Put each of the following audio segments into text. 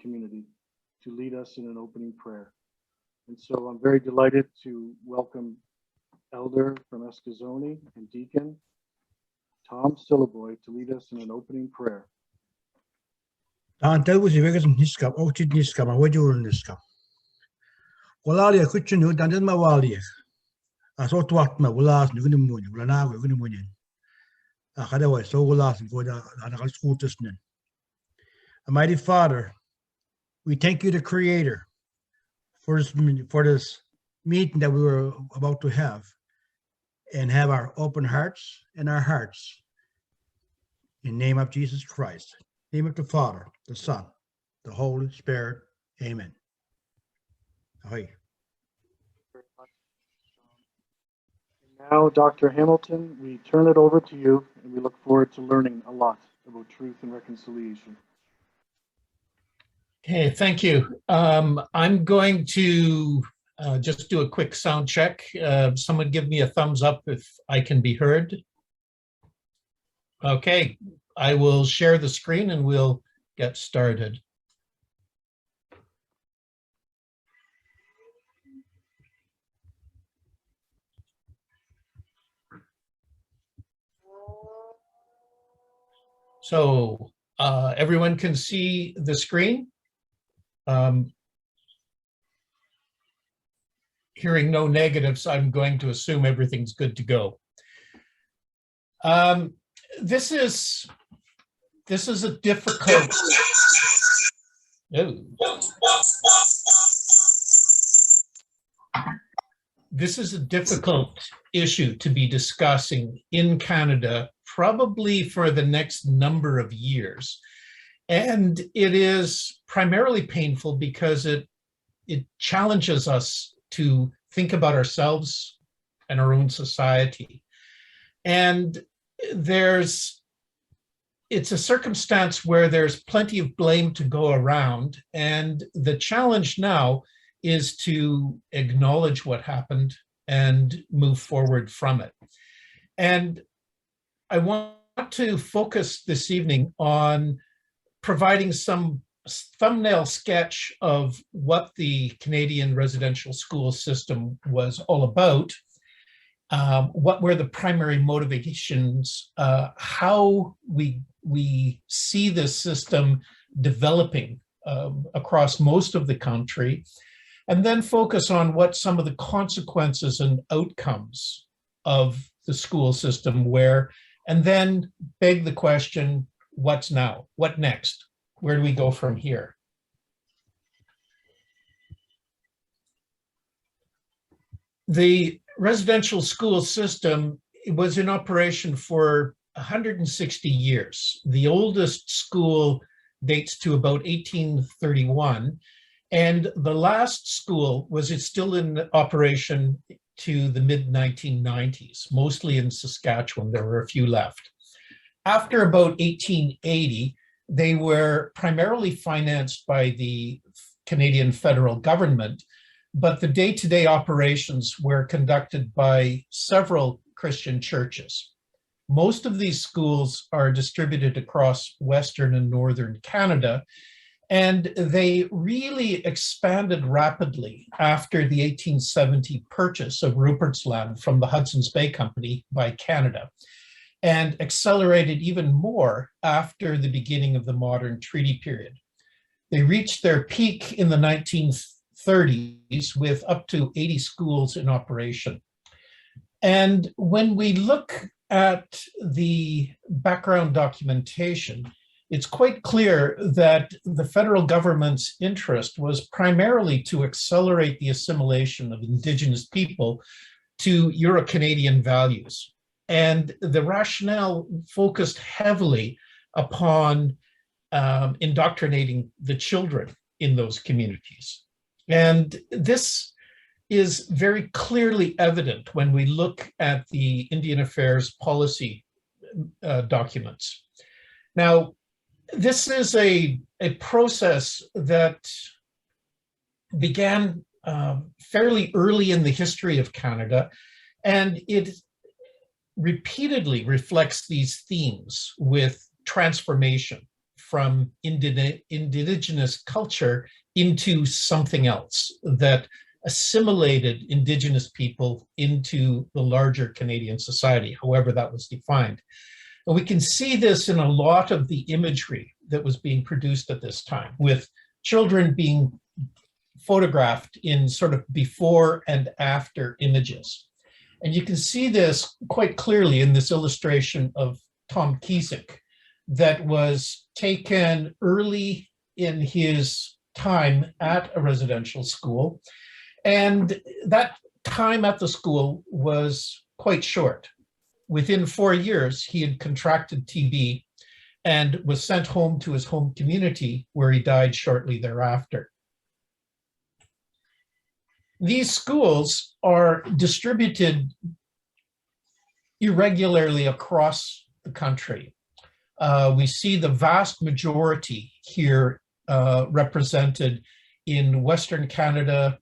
community to lead us in an opening prayer. And so I'm very delighted to welcome Elder from Escazone and Deacon Tom Sillaboy to lead us in an opening prayer. Almighty Father, we thank you, the Creator, for this meeting that we were about to have, and have our open hearts and our hearts in the name of Jesus Christ. In the name of the Father, the Son, the Holy Spirit. Amen. Ahoy. Now, Dr. Hamilton, we turn it over to you, and we look forward to learning a lot about truth and reconciliation. Okay, thank you. I'm going to just do a quick sound check. Someone give me a thumbs up if I can be heard. Okay, I will share the screen and we'll get started. So everyone can see the screen? Hearing no negatives, I'm going to assume everything's good to go. This is a difficult. This is a difficult issue to be discussing in Canada, probably for the next number of years. And it is primarily painful because it challenges us to think about ourselves and our own society. And it's a circumstance where there's plenty of blame to go around. And the challenge now is to acknowledge what happened and move forward from it. And I want to focus this evening on providing some thumbnail sketch of what the Canadian residential school system was all about, what were the primary motivations, how we see this system developing across most of the country, and then focus on what some of the consequences and outcomes of the school system were, and then beg the question, what's now? What next? Where do we go from here? The residential school system was in operation for 160 years. The oldest school dates to about 1831, and the last school was still in operation to the mid-1990s, mostly in Saskatchewan. There were a few left. After about 1880, they were primarily financed by the Canadian federal government, but the day-to-day operations were conducted by several Christian churches. Most of these schools are distributed across Western and Northern Canada, and they really expanded rapidly after the 1870 purchase of Rupert's Land from the Hudson's Bay Company by Canada, and accelerated even more after the beginning of the modern treaty period. They reached their peak in the 1930s with up to 80 schools in operation. And when we look at the background documentation, it's quite clear that the federal government's interest was primarily to accelerate the assimilation of Indigenous people to Euro-Canadian values. And the rationale focused heavily upon indoctrinating the children in those communities. And this is very clearly evident when we look at the Indian Affairs policy documents. Now, this is a process that began fairly early in the history of Canada, and it repeatedly reflects these themes with transformation from indigenous culture into something else that assimilated indigenous people into the larger Canadian society, however that was defined. And we can see this in a lot of the imagery that was being produced at this time, with children being photographed in sort of before and after images. And you can see this quite clearly in this illustration of Tom Kiesik that was taken early in his time at a residential school. And that time at the school was quite short. Within 4 years, he had contracted TB and was sent home to his home community, where he died shortly thereafter. These schools are distributed irregularly across the country. We see the vast majority here represented in Western Canada,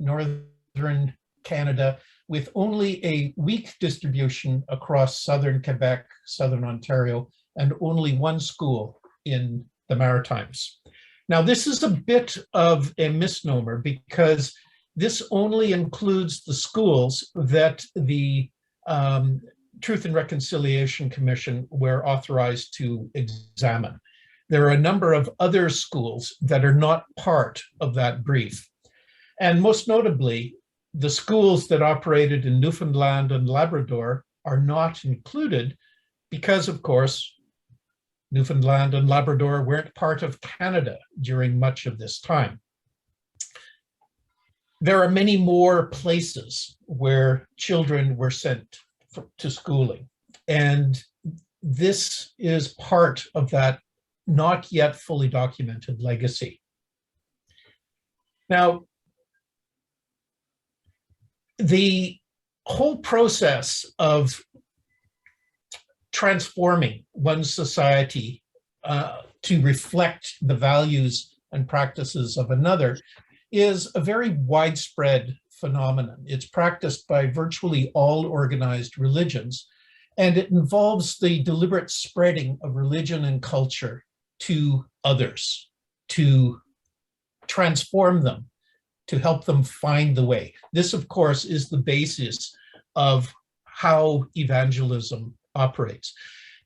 Northern Canada, with only a weak distribution across Southern Quebec, Southern Ontario, and only one school in the Maritimes. Now, this is a bit of a misnomer because this only includes the schools that the Truth and Reconciliation Commission were authorized to examine. There are a number of other schools that are not part of that brief. And most notably, the schools that operated in Newfoundland and Labrador are not included because, of course, Newfoundland and Labrador weren't part of Canada during much of this time. There are many more places where children were sent to schooling, and this is part of that not yet fully documented legacy. Now, the whole process of transforming one society to reflect the values and practices of another is a very widespread phenomenon. It's practiced by virtually all organized religions, and it involves the deliberate spreading of religion and culture to others, to transform them, to help them find the way. This, of course, is the basis of how evangelism operates.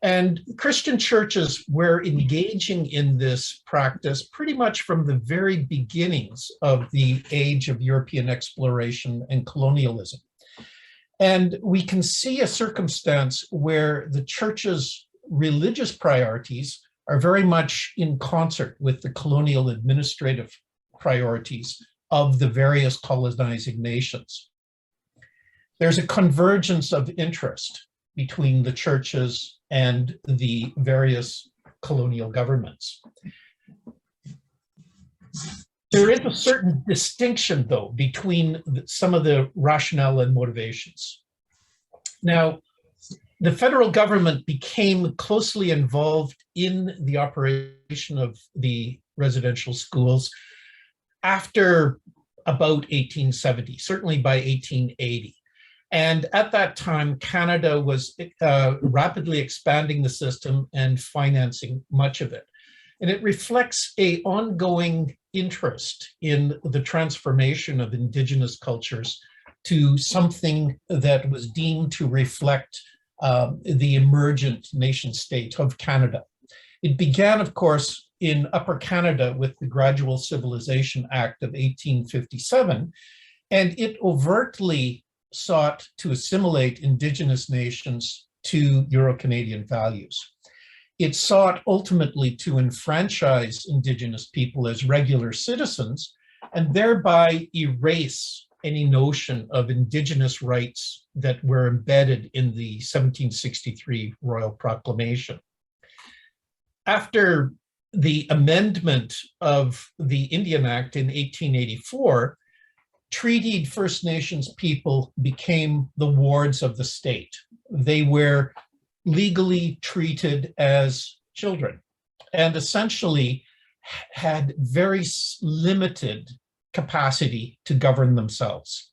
And Christian churches were engaging in this practice pretty much from the very beginnings of the age of European exploration and colonialism. And we can see a circumstance where the church's religious priorities are very much in concert with the colonial administrative priorities of the various colonizing nations. There's a convergence of interest between the churches and the various colonial governments. There is a certain distinction, though, between some of the rationale and motivations. Now, the federal government became closely involved in the operation of the residential schools after about 1870, certainly by 1880. And at that time, Canada was rapidly expanding the system and financing much of it. And it reflects an ongoing interest in the transformation of Indigenous cultures to something that was deemed to reflect the emergent nation state of Canada. It began, of course, in Upper Canada with the Gradual Civilization Act of 1857, and it overtly sought to assimilate Indigenous nations to Euro-Canadian values. It sought ultimately to enfranchise Indigenous people as regular citizens and thereby erase any notion of Indigenous rights that were embedded in the 1763 Royal Proclamation. After the amendment of the Indian Act in 1884, treated First Nations people became the wards of the state. They were legally treated as children and essentially had very limited capacity to govern themselves.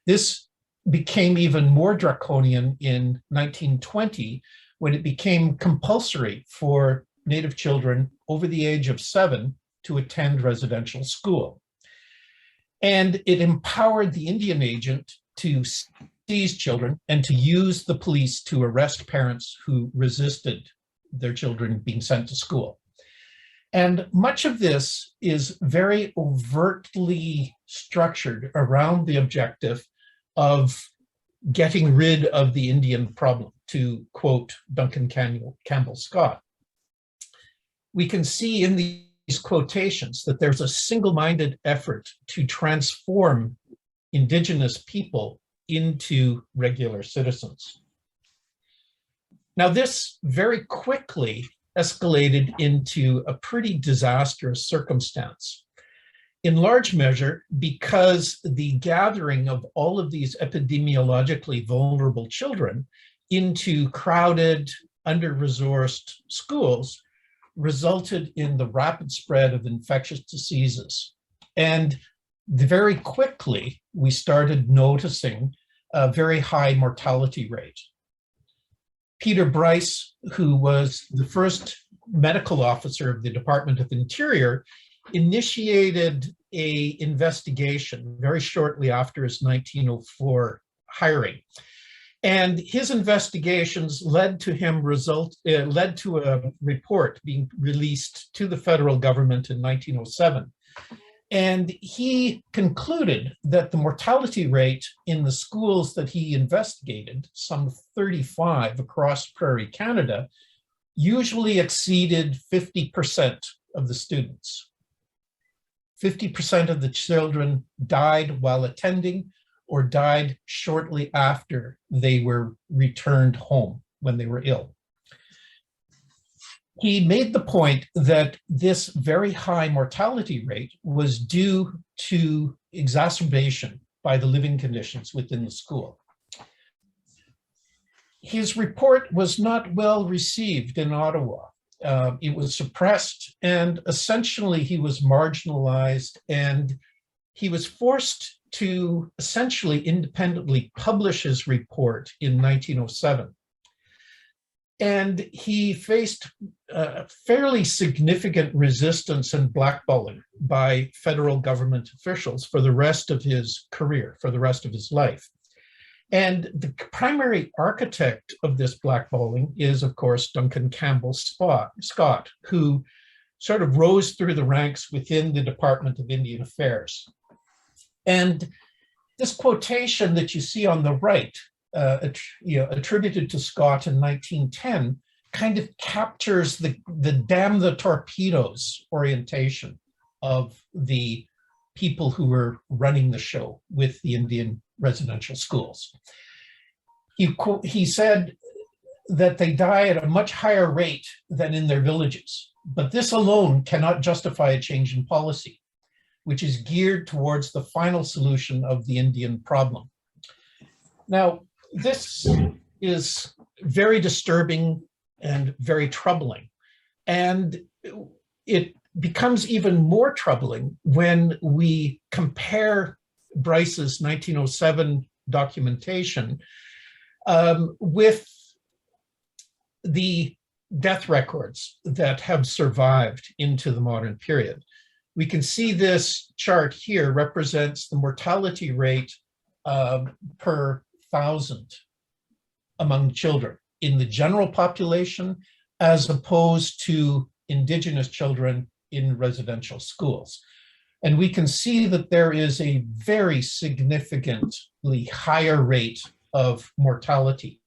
This became even more draconian in 1920 when it became compulsory for Native children over the age of 7 to attend residential school. And it empowered the Indian agent to seize children and to use the police to arrest parents who resisted their children being sent to school. And much of this is very overtly structured around the objective of getting rid of the Indian problem, to quote Duncan Campbell Scott. We can see in these quotations that there's a single-minded effort to transform Indigenous people into regular citizens. Now, this very quickly escalated into a pretty disastrous circumstance, in large measure because the gathering of all of these epidemiologically vulnerable children into crowded, under-resourced schools resulted in the rapid spread of infectious diseases. And very quickly, we started noticing a very high mortality rate. Peter Bryce, who was the first medical officer of the Department of Interior, initiated an investigation very shortly after his 1904 hiring. And his investigations led to a report being released to the federal government in 1907. And he concluded that the mortality rate in the schools that he investigated, some 35 across Prairie Canada, usually exceeded 50% of the students. 50% of the children died while attending or died shortly after they were returned home when they were ill. He made the point that this very high mortality rate was due to exacerbation by the living conditions within the school. His report was not well received in Ottawa. It was suppressed, and essentially he was marginalized, and he was forced to essentially independently publish his report in 1907. And he faced fairly significant resistance and blackballing by federal government officials for the rest of his career, for the rest of his life. And the primary architect of this blackballing is, of course, Duncan Campbell Scott, who sort of rose through the ranks within the Department of Indian Affairs. And this quotation that you see on the right, attributed to Scott in 1910, kind of captures the damn the torpedoes orientation of the people who were running the show with the Indian residential schools. He said that they die at a much higher rate than in their villages, but this alone cannot justify a change in policy, which is geared towards the final solution of the Indian problem. Now, this is very disturbing and very troubling. And it becomes even more troubling when we compare Bryce's 1907 documentation with the death records that have survived into the modern period. We can see this chart here represents the mortality rate per 1,000 among children in the general population, as opposed to Indigenous children in residential schools. And we can see that there is a very significantly higher rate of mortality.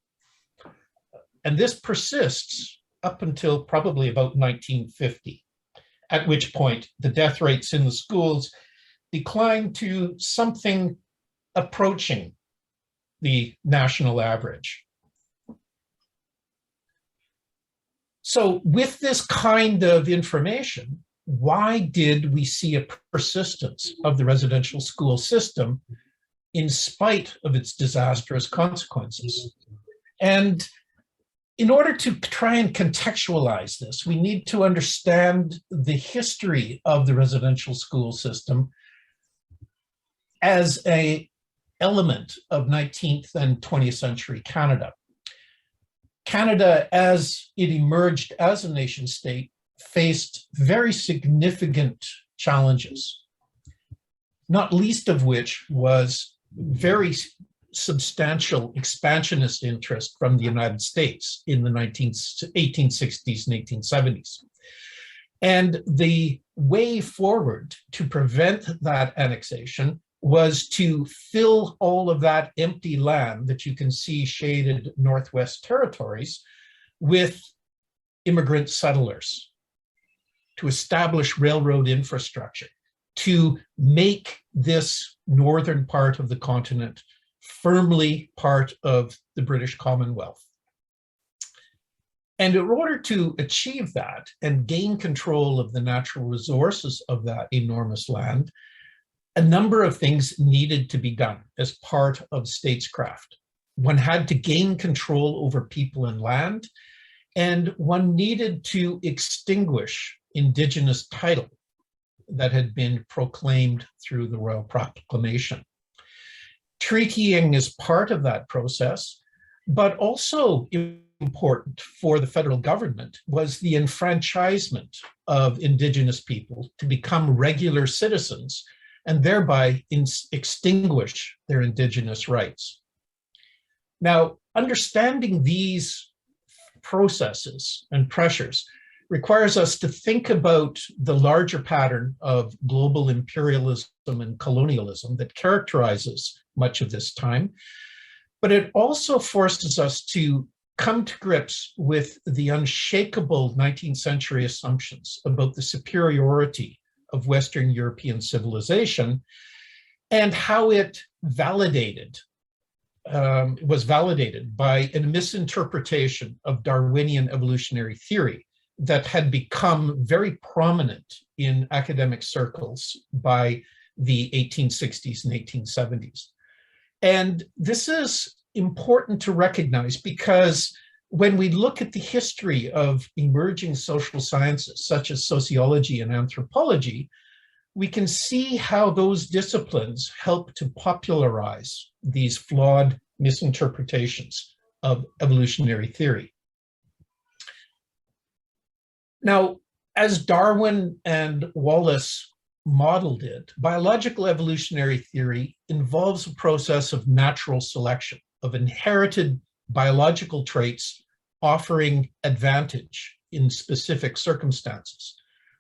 And this persists up until probably about 1950, at which point the death rates in the schools decline to something approaching the national average. So with this kind of information, why did we see a persistence of the residential school system in spite of its disastrous consequences? And in order to try and contextualize this, we need to understand the history of the residential school system as an element of 19th and 20th century Canada. Canada, as it emerged as a nation state, faced very significant challenges, not least of which was very substantial expansionist interest from the United States in the 1860s and 1870s. And the way forward to prevent that annexation was to fill all of that empty land that you can see shaded Northwest Territories with immigrant settlers, to establish railroad infrastructure, to make this northern part of the continent firmly part of the British Commonwealth. And in order to achieve that and gain control of the natural resources of that enormous land, a number of things needed to be done as part of statescraft. One had to gain control over people and land, and one needed to extinguish Indigenous title that had been proclaimed through the Royal Proclamation. Treatying is part of that process, but also important for the federal government was the enfranchisement of Indigenous people to become regular citizens and thereby extinguish their Indigenous rights. Now, understanding these processes and pressures requires us to think about the larger pattern of global imperialism and colonialism that characterizes much of this time, but it also forces us to come to grips with the unshakable 19th century assumptions about the superiority of Western European civilization and how it was validated by a misinterpretation of Darwinian evolutionary theory that had become very prominent in academic circles by the 1860s and 1870s. And this is important to recognize because when we look at the history of emerging social sciences, such as sociology and anthropology, we can see how those disciplines help to popularize these flawed misinterpretations of evolutionary theory. Now, as Darwin and Wallace modeled it, biological evolutionary theory involves a process of natural selection, of inherited biological traits offering advantage in specific circumstances.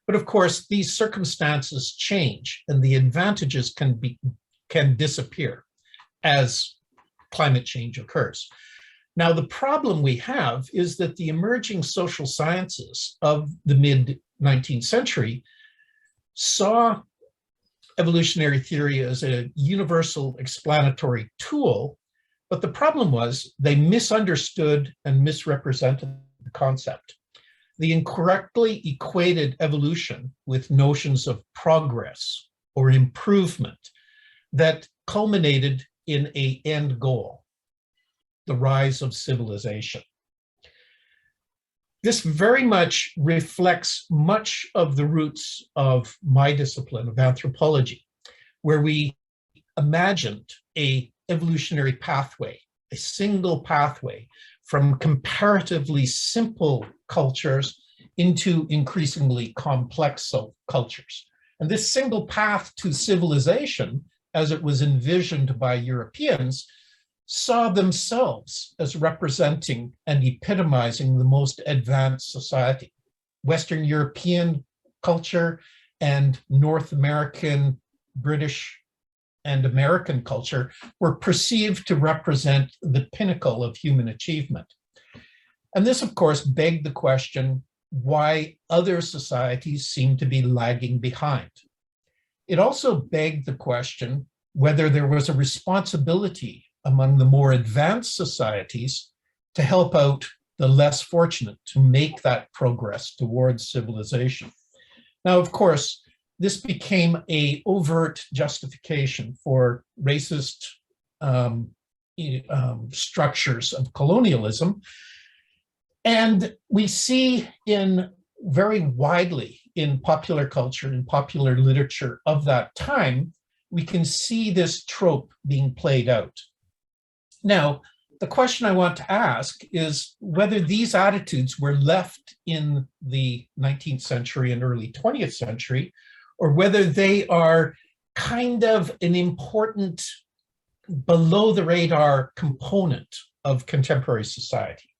But of course, these circumstances change and the advantages can disappear as climate change occurs. Now, the problem we have is that the emerging social sciences of the mid-19th century saw evolutionary theory as a universal explanatory tool, but the problem was they misunderstood and misrepresented the concept. They incorrectly equated evolution with notions of progress or improvement that culminated in an end goal, the rise of civilization. This very much reflects much of the roots of my discipline of anthropology, where we imagined an evolutionary pathway, a single pathway from comparatively simple cultures into increasingly complex cultures. And this single path to civilization, as it was envisioned by Europeans, saw themselves as representing and epitomizing the most advanced society. Western European culture and North American, British, and American culture were perceived to represent the pinnacle of human achievement. And this, of course, begged the question why other societies seem to be lagging behind. It also begged the question whether there was a responsibility among the more advanced societies to help out the less fortunate to make that progress towards civilization. Now, of course, this became an overt justification for racist structures of colonialism. And we see very widely in popular culture and popular literature of that time, we can see this trope being played out. Now, the question I want to ask is whether these attitudes were left in the 19th century and early 20th century, or whether they are kind of an important below the radar component of contemporary society.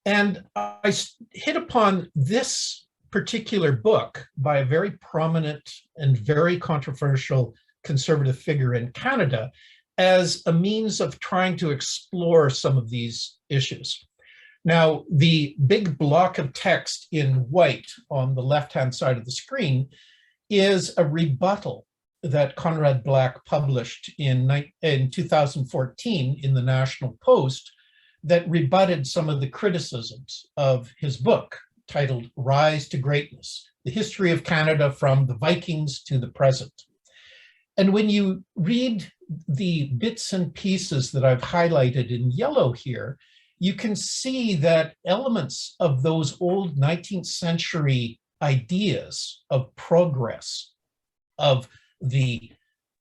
And I hit upon this particular book by a very prominent and very controversial conservative figure in Canada as a means of trying to explore some of these issues. Now, the big block of text in white on the left-hand side of the screen is a rebuttal that Conrad Black published in 2014 in the National Post that rebutted some of the criticisms of his book titled Rise to Greatness, The History of Canada from the Vikings to the Present. And when you read the bits and pieces that I've highlighted in yellow here, you can see that elements of those old 19th century ideas of progress, of the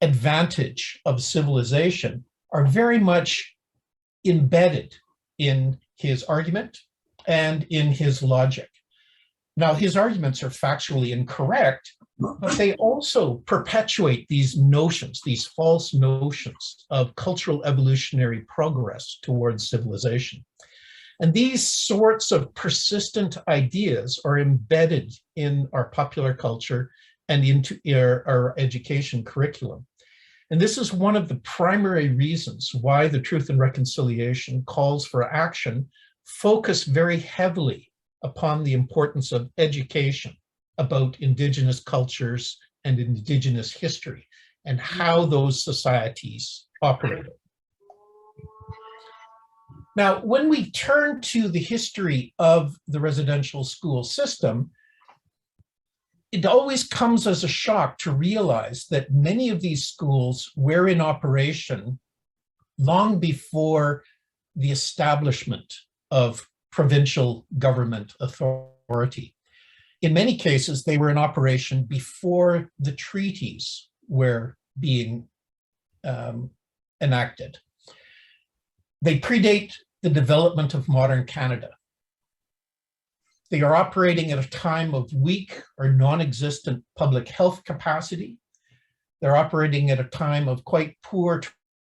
advantage of civilization, are very much embedded in his argument and in his logic. Now, his arguments are factually incorrect, but they also perpetuate these notions, these false notions of cultural evolutionary progress towards civilization. And these sorts of persistent ideas are embedded in our popular culture and into our education curriculum. And this is one of the primary reasons why the Truth and Reconciliation calls for action focus very heavily upon the importance of education about Indigenous cultures and Indigenous history and how those societies operate. Now, when we turn to the history of the residential school system, it always comes as a shock to realize that many of these schools were in operation long before the establishment of provincial government authority. In many cases, they were in operation before the treaties were being enacted. They predate the development of modern Canada. They are operating at a time of weak or non-existent public health capacity. They're operating at a time of quite poor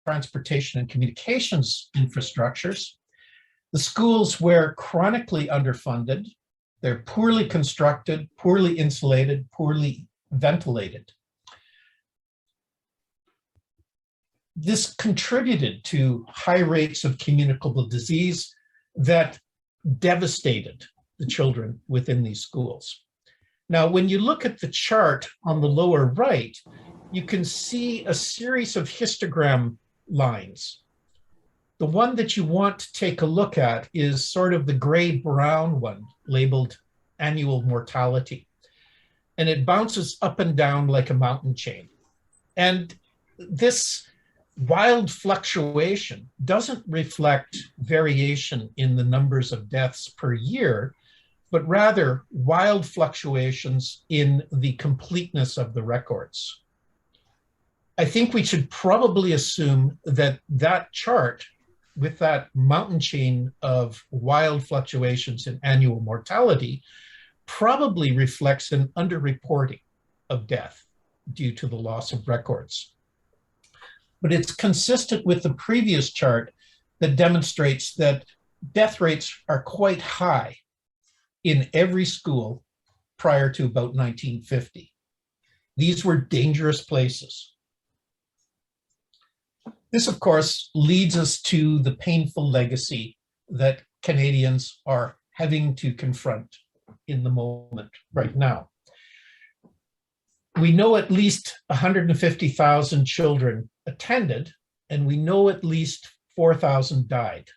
transportation and communications infrastructures. The schools were chronically underfunded. They're poorly constructed, poorly insulated, poorly ventilated. This contributed to high rates of communicable disease that devastated the children within these schools. Now, when you look at the chart on the lower right, you can see a series of histogram lines. The one that you want to take a look at is sort of the gray-brown one labeled annual mortality. And it bounces up and down like a mountain chain. And this wild fluctuation doesn't reflect variation in the numbers of deaths per year, but rather wild fluctuations in the completeness of the records. I think we should probably assume that that chart with that mountain chain of wild fluctuations in annual mortality probably reflects an underreporting of death due to the loss of records. But it's consistent with the previous chart that demonstrates that death rates are quite high in every school prior to about 1950. These were dangerous places. This, of course, leads us to the painful legacy that Canadians are having to confront in the moment right now. We know at least 150,000 children attended, and we know at least 4,000 died.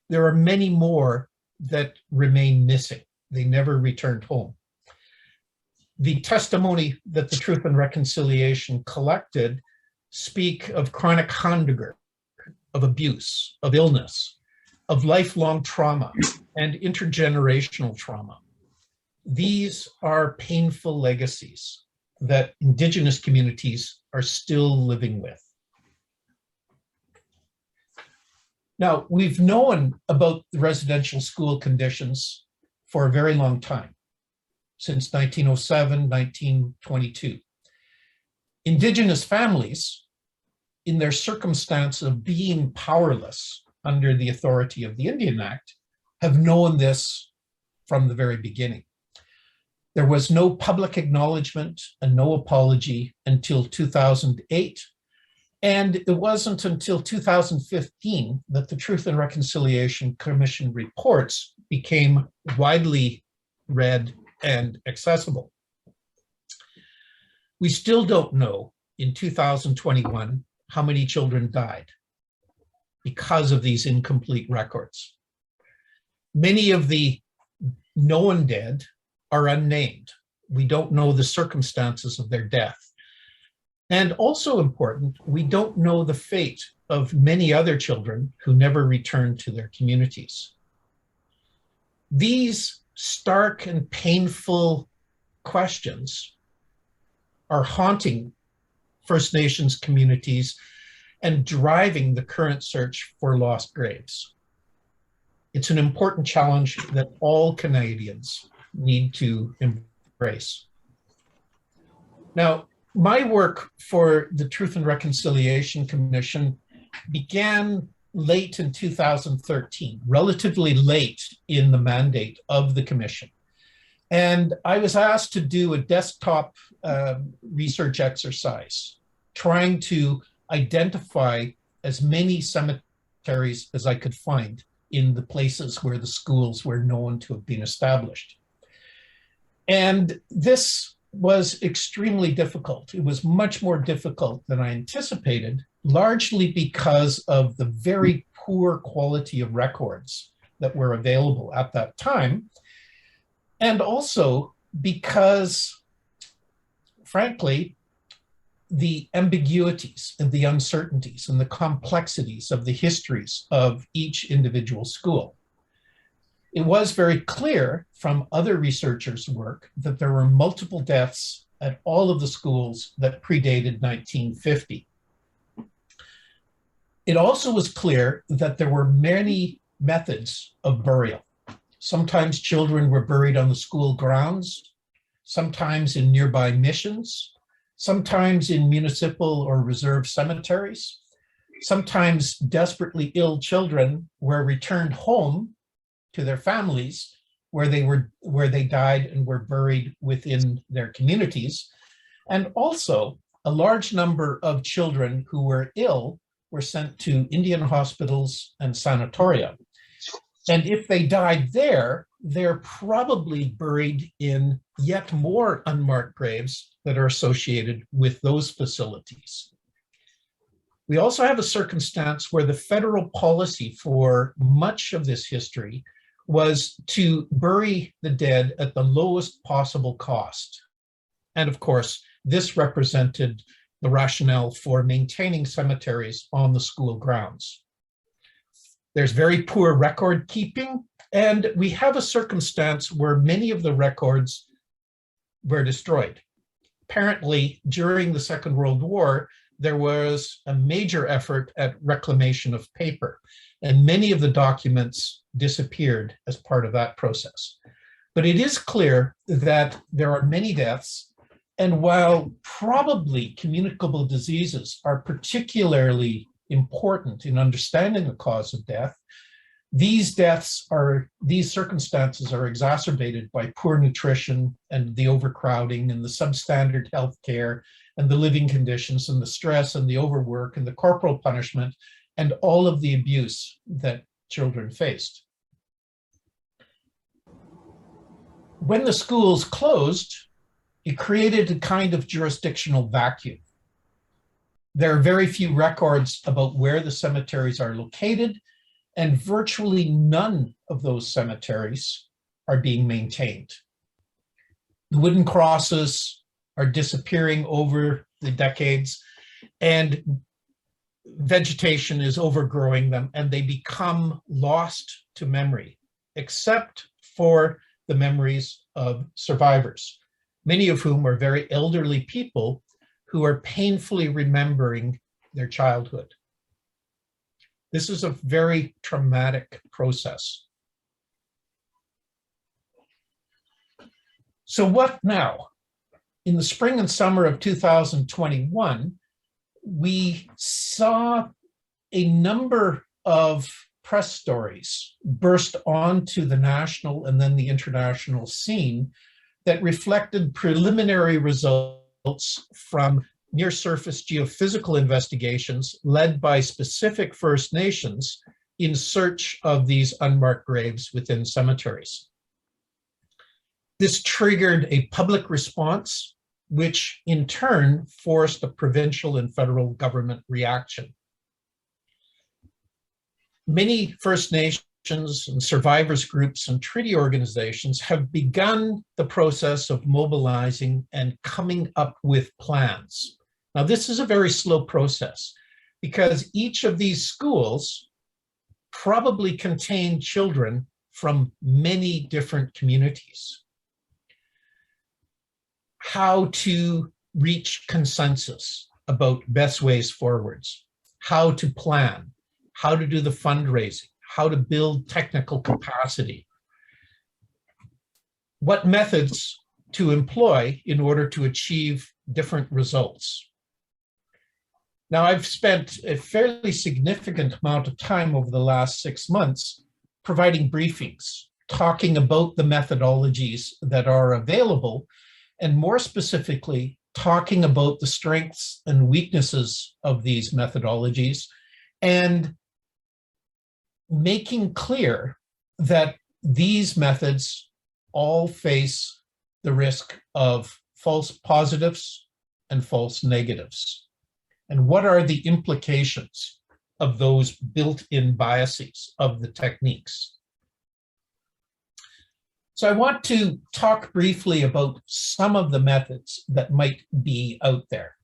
There are many more that remain missing. They never returned home. The testimony that the Truth and Reconciliation collected speak of chronic hunger, of abuse, of illness, of lifelong trauma and intergenerational trauma. These are painful legacies that Indigenous communities are still living with. Now, we've known about the residential school conditions for a very long time, since 1907, 1922. Indigenous families, in their circumstance of being powerless under the authority of the Indian Act, have known this from the very beginning. There was no public acknowledgement and no apology until 2008. And it wasn't until 2015 that the Truth and Reconciliation Commission reports became widely read and accessible. We still don't know in 2021 how many children died because of these incomplete records. Many of the known dead are unnamed. We don't know the circumstances of their death. And also important, we don't know the fate of many other children who never returned to their communities. These stark and painful questions are haunting First Nations communities and driving the current search for lost graves. It's an important challenge that all Canadians need to embrace. Now, my work for the Truth and Reconciliation Commission began late in 2013, relatively late in the mandate of the commission. And I was asked to do a desktop research exercise, trying to identify as many cemeteries as I could find in the places where the schools were known to have been established. And this was extremely difficult. It was much more difficult than I anticipated, largely because of the very poor quality of records that were available at that time. And also because, frankly, the ambiguities and the uncertainties and the complexities of the histories of each individual school. It was very clear from other researchers' work that there were multiple deaths at all of the schools that predated 1950. It also was clear that there were many methods of burial. Sometimes children were buried on the school grounds, sometimes in nearby missions, sometimes in municipal or reserve cemeteries. Sometimes desperately ill children were returned home to their families where they died and were buried within their communities. And also a large number of children who were ill were sent to Indian hospitals and sanatoria. And if they died there, they're probably buried in yet more unmarked graves that are associated with those facilities. We also have a circumstance where the federal policy for much of this history was to bury the dead at the lowest possible cost. And of course, this represented the rationale for maintaining cemeteries on the school grounds. There's very poor record keeping, and we have a circumstance where many of the records were destroyed. Apparently, during the Second World War, there was a major effort at reclamation of paper, and many of the documents disappeared as part of that process. But it is clear that there are many deaths, and while probably communicable diseases are particularly important in understanding the cause of death, these circumstances are exacerbated by poor nutrition and the overcrowding and the substandard health care and the living conditions and the stress and the overwork and the corporal punishment and all of the abuse that children faced. When the schools closed, it created a kind of jurisdictional vacuum. There are very few records about where the cemeteries are located, and virtually none of those cemeteries are being maintained. The wooden crosses are disappearing over the decades, and vegetation is overgrowing them, and they become lost to memory, except for the memories of survivors, many of whom are very elderly people who are painfully remembering their childhood. This is a very traumatic process. So what now? In the spring and summer of 2021, we saw a number of press stories burst onto the national and then the international scene that reflected preliminary results from near-surface geophysical investigations led by specific First Nations in search of these unmarked graves within cemeteries. This triggered a public response, which in turn forced a provincial and federal government reaction. Many First Nations and survivors groups and treaty organizations have begun the process of mobilizing and coming up with plans. Now, this is a very slow process because each of these schools probably contain children from many different communities. How to reach consensus about best ways forwards, how to plan, how to do the fundraising, how to build technical capacity, what methods to employ in order to achieve different results. Now, I've spent a fairly significant amount of time over the last 6 months providing briefings, talking about the methodologies that are available, and more specifically, talking about the strengths and weaknesses of these methodologies, and making clear that these methods all face the risk of false positives and false negatives. And what are the implications of those built-in biases of the techniques? So I want to talk briefly about some of the methods that might be out there.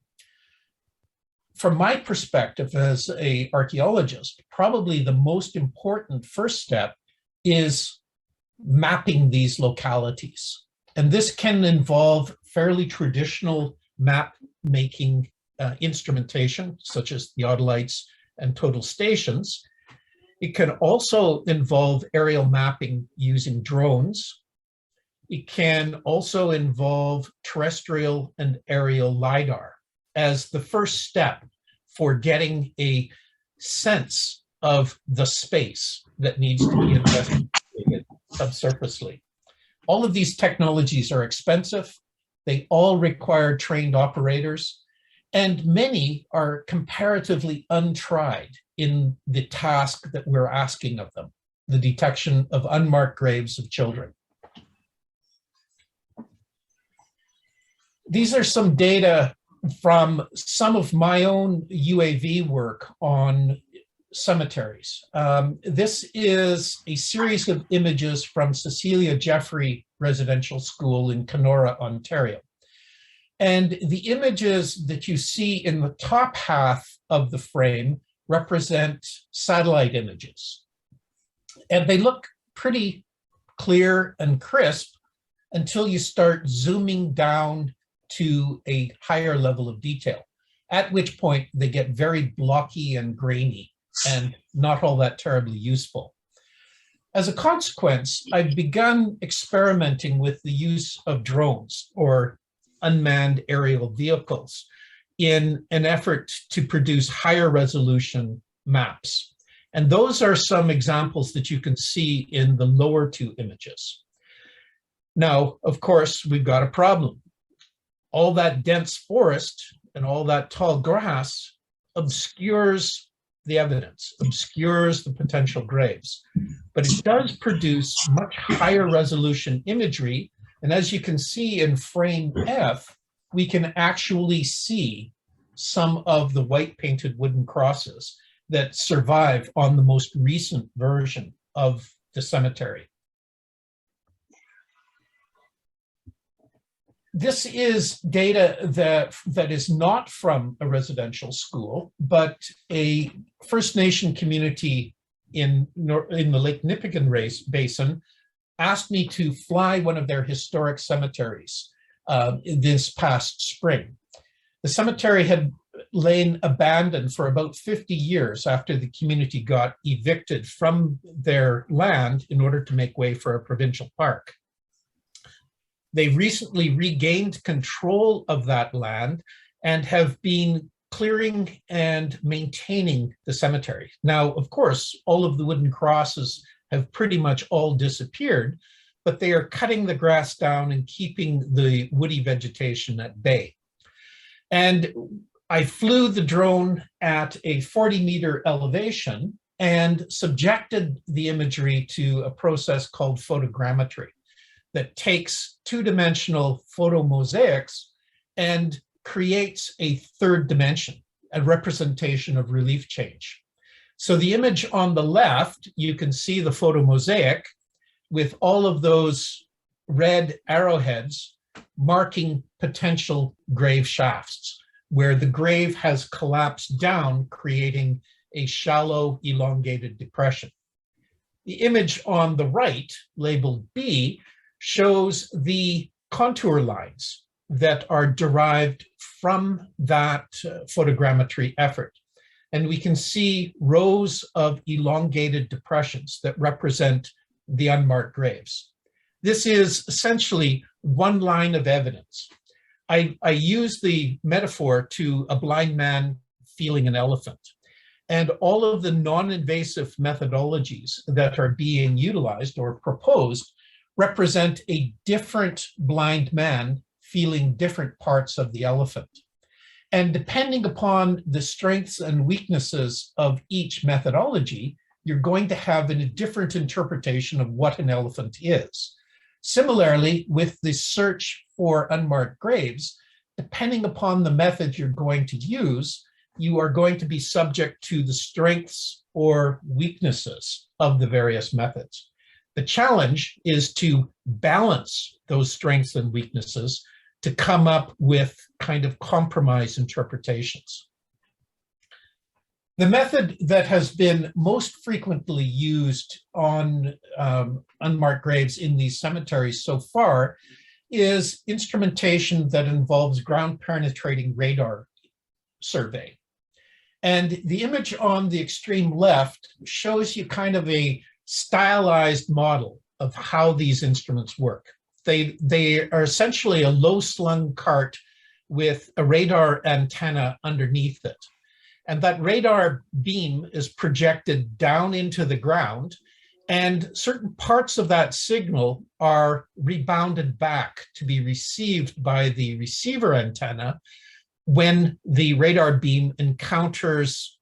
From my perspective as an archaeologist, probably the most important first step is mapping these localities. And this can involve fairly traditional map-making instrumentation, such as theodolites and total stations. It can also involve aerial mapping using drones. It can also involve terrestrial and aerial LiDAR as the first step for getting a sense of the space that needs to be investigated subsurfacely. All of these technologies are expensive. They all require trained operators, and many are comparatively untried in the task that we're asking of them, the detection of unmarked graves of children. These are some data from some of my own UAV work on cemeteries. This is a series of images from Cecilia Jeffrey Residential School in Kenora, Ontario. And the images that you see in the top half of the frame represent satellite images. And they look pretty clear and crisp until you start zooming down to a higher level of detail, at which point they get very blocky and grainy and not all that terribly useful. As a consequence, I've begun experimenting with the use of drones or unmanned aerial vehicles in an effort to produce higher resolution maps. And those are some examples that you can see in the lower two images. Now, of course, we've got a problem. All that dense forest and all that tall grass obscures the evidence, obscures the potential graves. But it does produce much higher resolution imagery. And as you can see in frame F, we can actually see some of the white painted wooden crosses that survive on the most recent version of the cemetery. This is data that is not from a residential school, but a First Nation community in the Lake Nipigon Basin asked me to fly one of their historic cemeteries this past spring. The cemetery had lain abandoned for about 50 years after the community got evicted from their land in order to make way for a provincial park. They recently regained control of that land and have been clearing and maintaining the cemetery. Now, of course, all of the wooden crosses have pretty much all disappeared, but they are cutting the grass down and keeping the woody vegetation at bay. And I flew the drone at a 40-meter elevation and subjected the imagery to a process called photogrammetry that takes two-dimensional photomosaics and creates a third dimension, a representation of relief change. So the image on the left, you can see the photomosaic with all of those red arrowheads marking potential grave shafts, where the grave has collapsed down, creating a shallow, elongated depression. The image on the right, labeled B, shows the contour lines that are derived from that photogrammetry effort. And we can see rows of elongated depressions that represent the unmarked graves. This is essentially one line of evidence. I use the metaphor to a blind man feeling an elephant. And all of the non-invasive methodologies that are being utilized or proposed represent a different blind man feeling different parts of the elephant. And depending upon the strengths and weaknesses of each methodology, you're going to have a different interpretation of what an elephant is. Similarly, with the search for unmarked graves, depending upon the method you're going to use, you are going to be subject to the strengths or weaknesses of the various methods. The challenge is to balance those strengths and weaknesses to come up with kind of compromise interpretations. The method that has been most frequently used on unmarked graves in these cemeteries so far is instrumentation that involves ground-penetrating radar survey. And the image on the extreme left shows you kind of a stylized model of how these instruments work. They are essentially a low-slung cart with a radar antenna underneath it. And that radar beam is projected down into the ground, and certain parts of that signal are rebounded back to be received by the receiver antenna when the radar beam encounters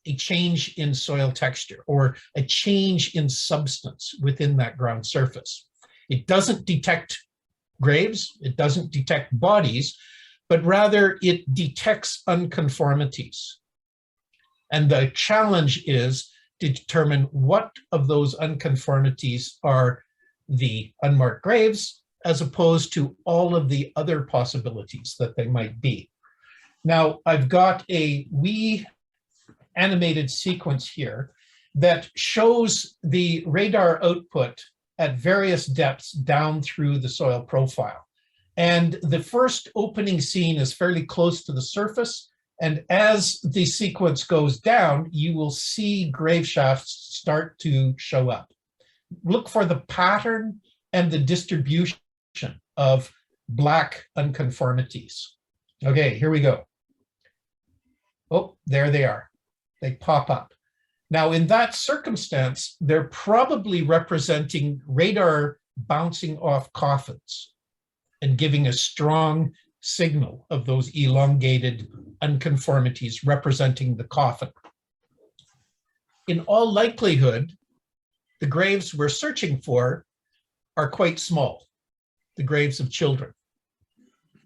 a change in soil texture or a change in substance within that ground surface. It doesn't detect graves, it doesn't detect bodies, but rather it detects unconformities. And the challenge is to determine what of those unconformities are the unmarked graves as opposed to all of the other possibilities that they might be. Now, I've got a wee animated sequence here that shows the radar output at various depths down through the soil profile. And the first opening scene is fairly close to the surface. And as the sequence goes down, you will see grave shafts start to show up. Look for the pattern and the distribution of black unconformities. Okay, here we go. Oh, there they are. They pop up. Now, in that circumstance, they're probably representing radar bouncing off coffins and giving a strong signal of those elongated unconformities representing the coffin. In all likelihood, the graves we're searching for are quite small, the graves of children,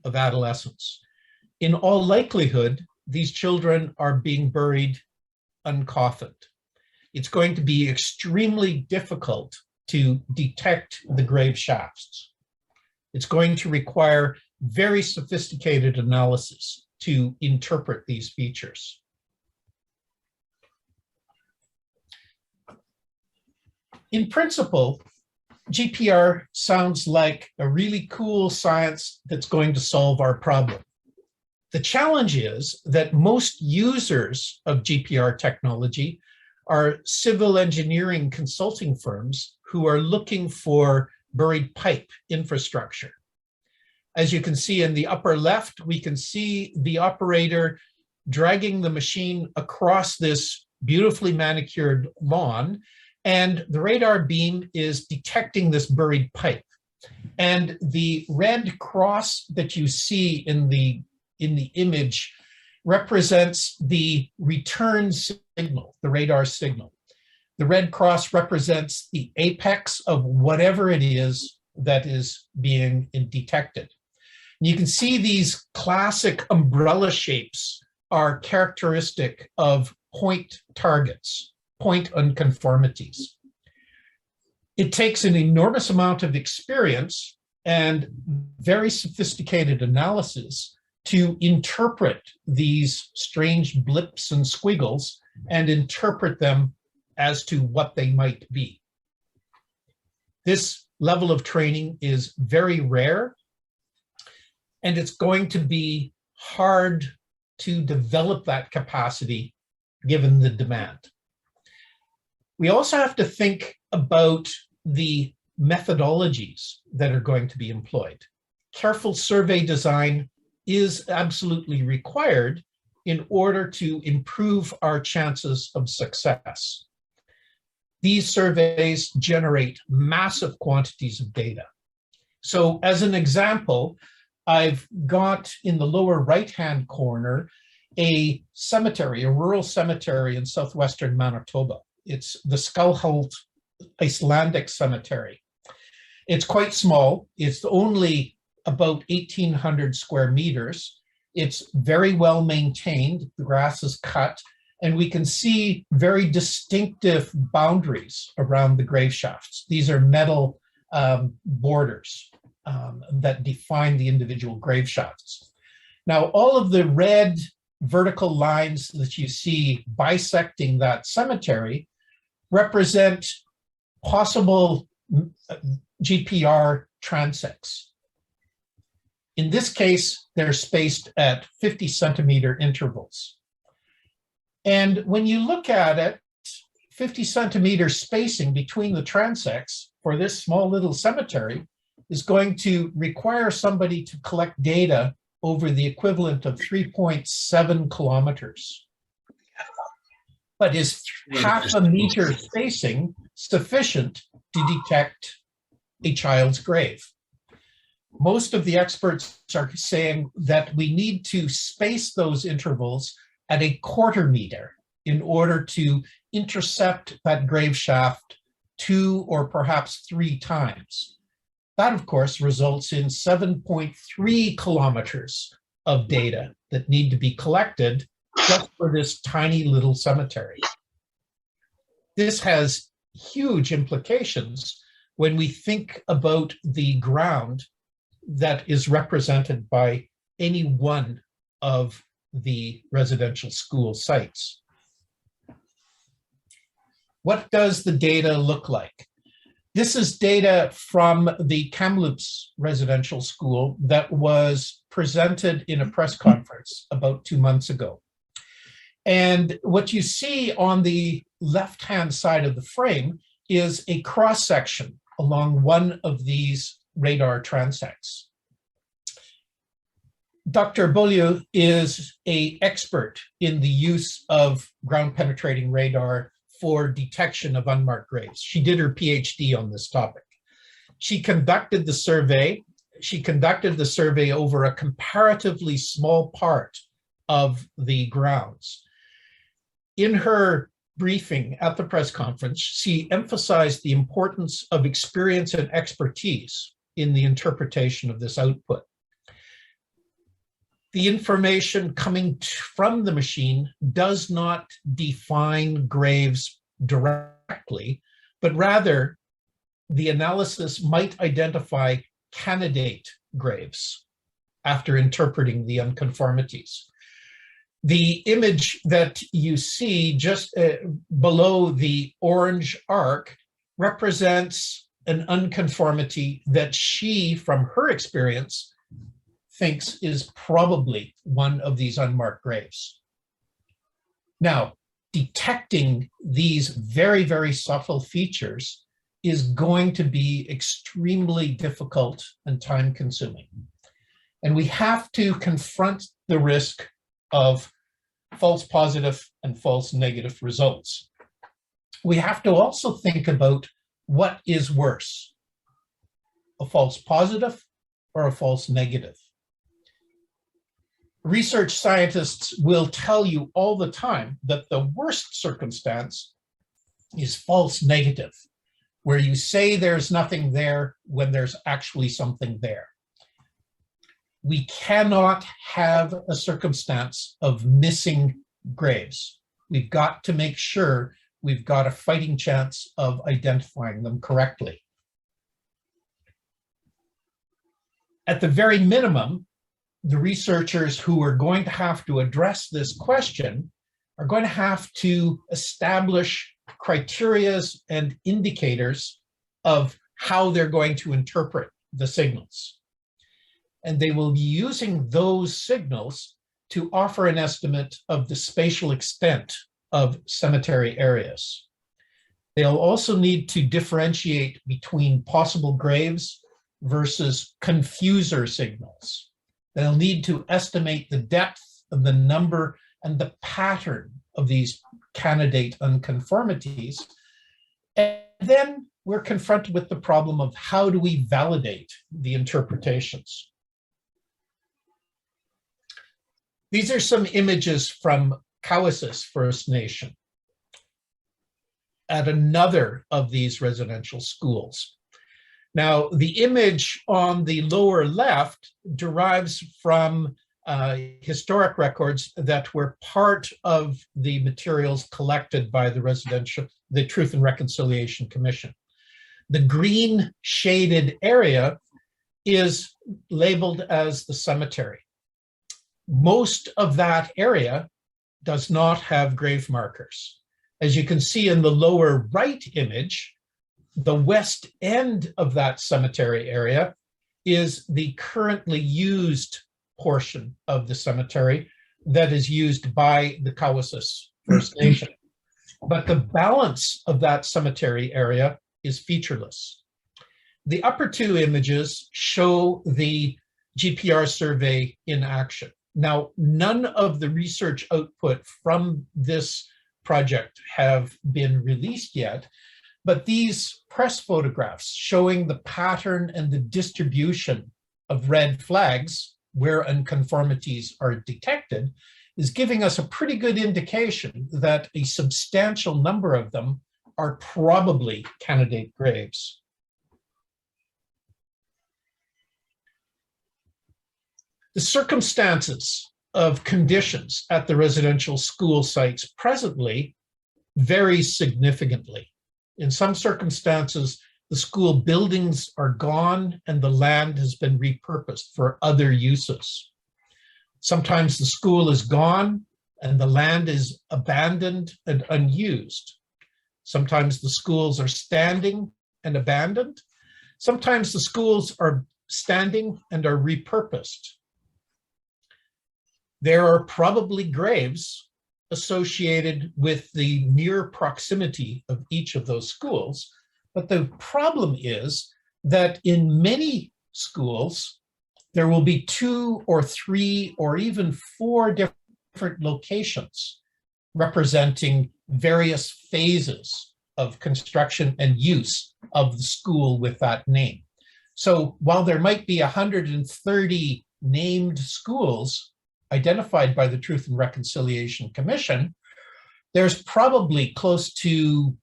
of adolescents. In all likelihood, these children are being buried uncoffined. It's going to be extremely difficult to detect the grave shafts. It's going to require very sophisticated analysis to interpret these features. In principle, GPR sounds like a really cool science that's going to solve our problem. The challenge is that most users of GPR technology are civil engineering consulting firms who are looking for buried pipe infrastructure. As you can see in the upper left, we can see the operator dragging the machine across this beautifully manicured lawn, and the radar beam is detecting this buried pipe. And the red cross that you see in the image represents the return signal, the radar signal. The red cross represents the apex of whatever it is that is being detected. And you can see these classic umbrella shapes are characteristic of point targets, point unconformities. It takes an enormous amount of experience and very sophisticated analysis to interpret these strange blips and squiggles and interpret them as to what they might be. This level of training is very rare, and it's going to be hard to develop that capacity given the demand. We also have to think about the methodologies that are going to be employed. Careful survey design is absolutely required in order to improve our chances of success. These surveys generate massive quantities of data. So as an example, I've got in the lower right-hand corner a cemetery, a rural cemetery in southwestern Manitoba. It's the Skullholt Icelandic Cemetery. It's quite small. It's only about 1,800 square meters. It's very well maintained. The grass is cut, and we can see very distinctive boundaries around the grave shafts. These are metal borders that define the individual grave shafts. Now, all of the red vertical lines that you see bisecting that cemetery represent possible GPR transects. In this case, they're spaced at 50 centimeter intervals. And when you look at it, 50 centimeter spacing between the transects for this small little cemetery is going to require somebody to collect data over the equivalent of 3.7 kilometers. But is half a meter spacing sufficient to detect a child's grave? Most of the experts are saying that we need to space those intervals at a quarter meter in order to intercept that grave shaft 2 or perhaps 3 times. That, of course, results in 7.3 kilometers of data that need to be collected just for this tiny little cemetery. This has huge implications when we think about the ground that is represented by any one of the residential school sites. What does the data look like? This is data from the Kamloops residential school that was presented in a press conference about 2 months ago. And what you see on the left-hand side of the frame is a cross-section along one of these radar transects. Dr. Beaulieu is an expert in the use of ground-penetrating radar for detection of unmarked graves. She did her PhD on this topic. She conducted the survey. She conducted the survey over a comparatively small part of the grounds. In her briefing at the press conference, she emphasized the importance of experience and expertise in the interpretation of this output. The information coming from the machine does not define graves directly, but rather the analysis might identify candidate graves after interpreting the unconformities. The image that you see just below the orange arc represents an unconformity that she, from her experience, thinks is probably one of these unmarked graves. Now, detecting these very, very subtle features is going to be extremely difficult and time-consuming. And we have to confront the risk of false positive and false negative results. We have to also think about what is worse, a false positive or a false negative. Research scientists will tell you all the time that the worst circumstance is false negative, where you say there's nothing there when there's actually something there. We cannot have a circumstance of missing graves. We've got to make sure we've got a fighting chance of identifying them correctly. At the very minimum, the researchers who are going to have to address this question are going to have to establish criteria and indicators of how they're going to interpret the signals. And they will be using those signals to offer an estimate of the spatial extent of cemetery areas. They'll also need to differentiate between possible graves versus confuser signals. They'll need to estimate the depth of the number and the pattern of these candidate unconformities. And then we're confronted with the problem of how do we validate the interpretations. These are some images from Kawasakis First Nation at another of these residential schools. Now, the image on the lower left derives from historic records that were part of the materials collected by the Truth and Reconciliation Commission. The green shaded area is labeled as the cemetery. Most of that area does not have grave markers. As you can see in the lower right image, the west end of that cemetery area is the currently used portion of the cemetery that is used by the Kawasakis First Nation. But the balance of that cemetery area is featureless. The upper two images show the GPR survey in action. Now, none of the research output from this project have been released yet, but these press photographs showing the pattern and the distribution of red flags where unconformities are detected is giving us a pretty good indication that a substantial number of them are probably candidate graves. The circumstances of conditions at the residential school sites presently vary significantly. In some circumstances, the school buildings are gone and the land has been repurposed for other uses. Sometimes the school is gone and the land is abandoned and unused. Sometimes the schools are standing and abandoned. Sometimes the schools are standing and are repurposed. There are probably graves associated with the near proximity of each of those schools. But the problem is that in many schools, there will be 2 or 3 or even 4 different locations representing various phases of construction and use of the school with that name. So while there might be 130 named schools identified by the Truth and Reconciliation Commission, there's probably close to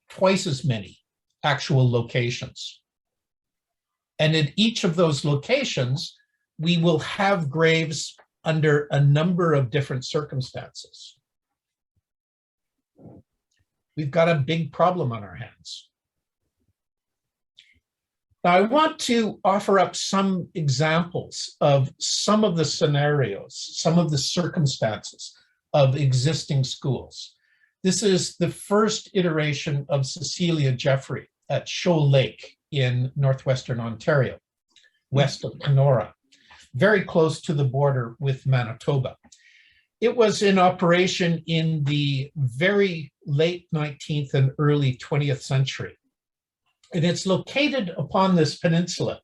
twice as many actual locations. And in each of those locations, we will have graves under a number of different circumstances. We've got a big problem on our hands. Now, I want to offer up some examples of some of the scenarios, some of the circumstances of existing schools. This is the first iteration of Cecilia Jeffrey at Shoal Lake in northwestern Ontario. west of Kenora, very close to the border with Manitoba. It was in operation in the very late 19th and early 20th century. And it's located upon this peninsula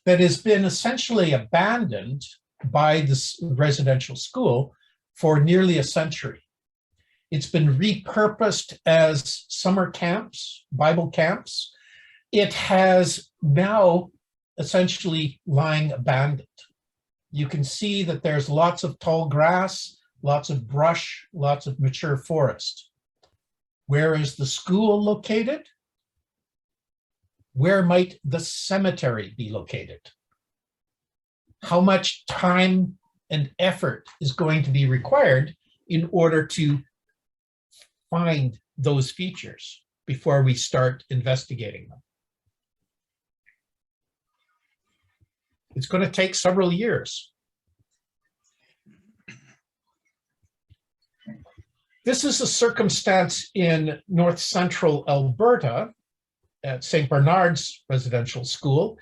that has been essentially abandoned by this residential school for nearly a century. It's been repurposed as summer camps, Bible camps. It has now essentially lying abandoned. You can see that there's lots of tall grass, lots of brush, lots of mature forest. Where is the school located? Where might the cemetery be located? How much time and effort is going to be required in order to find those features before we start investigating them? It's going to take several years. This is a circumstance in north central Alberta at St. Bernard's Residential School,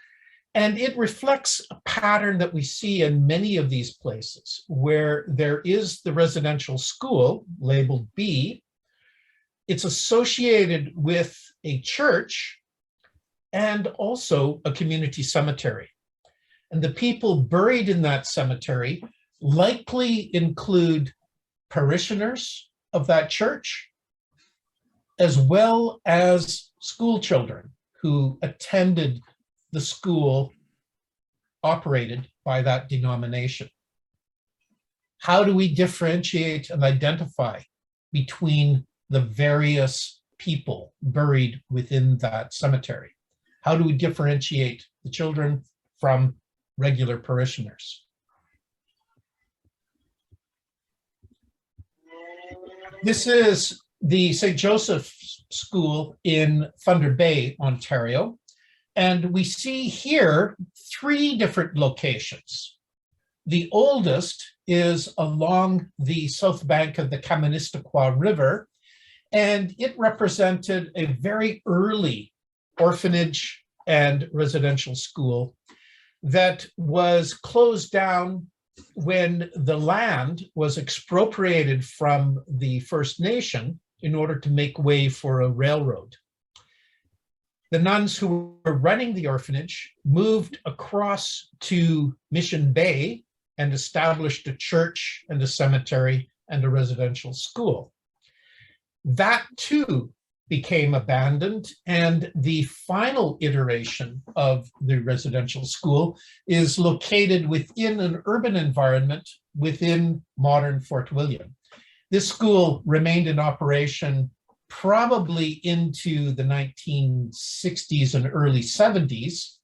and it reflects a pattern that we see in many of these places where there is the residential school labeled B. It's associated with a church and also a community cemetery. And the people buried in that cemetery likely include parishioners of that church, as well as school children who attended the school operated by that denomination. How do we differentiate and identify between the various people buried within that cemetery? How do we differentiate the children from regular parishioners? This is the St. Joseph's School in Thunder Bay, Ontario. And we see here 3 different locations. The oldest is along the south bank of the Kaministiquia River, and it represented a very early orphanage and residential school that was closed down when the land was expropriated from the First Nation in order to make way for a railroad. The nuns who were running the orphanage moved across to Mission Bay and established a church and a cemetery and a residential school. That too became abandoned, and the final iteration of the residential school is located within an urban environment within modern Fort William. This school remained in operation probably into the 1960s and early 70s,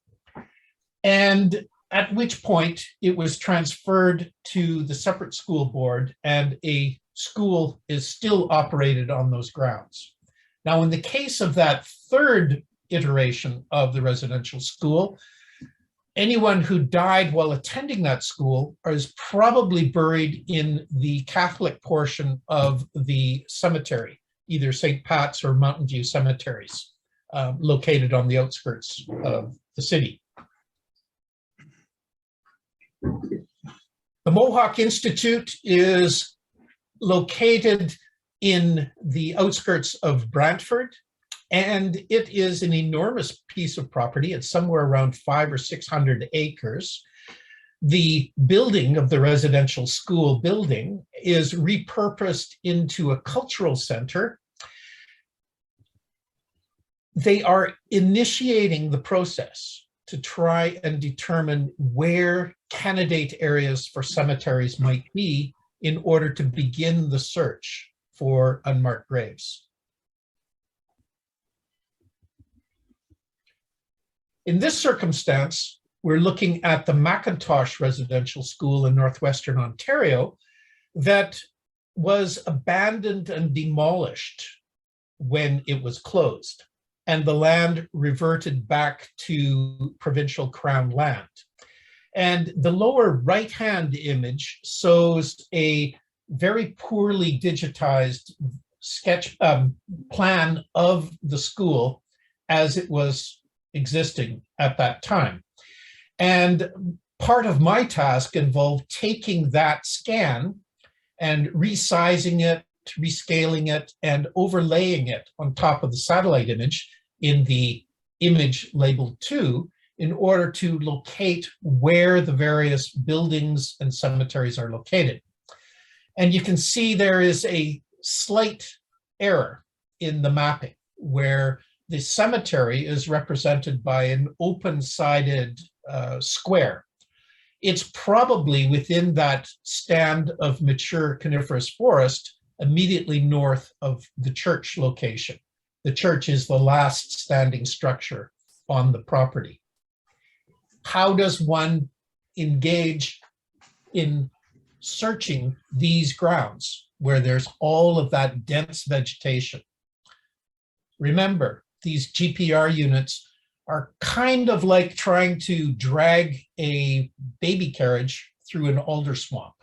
and at which point it was transferred to the separate school board, and a school is still operated on those grounds. Now, in the case of that third iteration of the residential school, anyone who died while attending that school is probably buried in the Catholic portion of the cemetery, either St. Pat's or Mountain View cemeteries, located on the outskirts of the city. The Mohawk Institute is located in the outskirts of Brantford, and it is an enormous piece of property. It's somewhere around 500 or 600 acres. The building of the residential school building is repurposed into a cultural center. They are initiating the process to try and determine where candidate areas for cemeteries might be in order to begin the search for unmarked graves. In this circumstance, we're looking at the Mackintosh Residential School in Northwestern Ontario that was abandoned and demolished when it was closed, and the land reverted back to provincial crown land. And the lower right-hand image shows a very poorly digitized sketch plan of the school as it was existing at that time. And part of my task involved taking that scan and resizing it, rescaling it, and overlaying it on top of the satellite image in the image labeled 2 in order to locate where the various buildings and cemeteries are located. And you can see there is a slight error in the mapping where the cemetery is represented by an open-sided square. It's probably within that stand of mature coniferous forest immediately north of the church location. The church is the last standing structure on the property. How does one engage in searching these grounds where there's all of that dense vegetation? Remember, these GPR units are kind of like trying to drag a baby carriage through an alder swamp.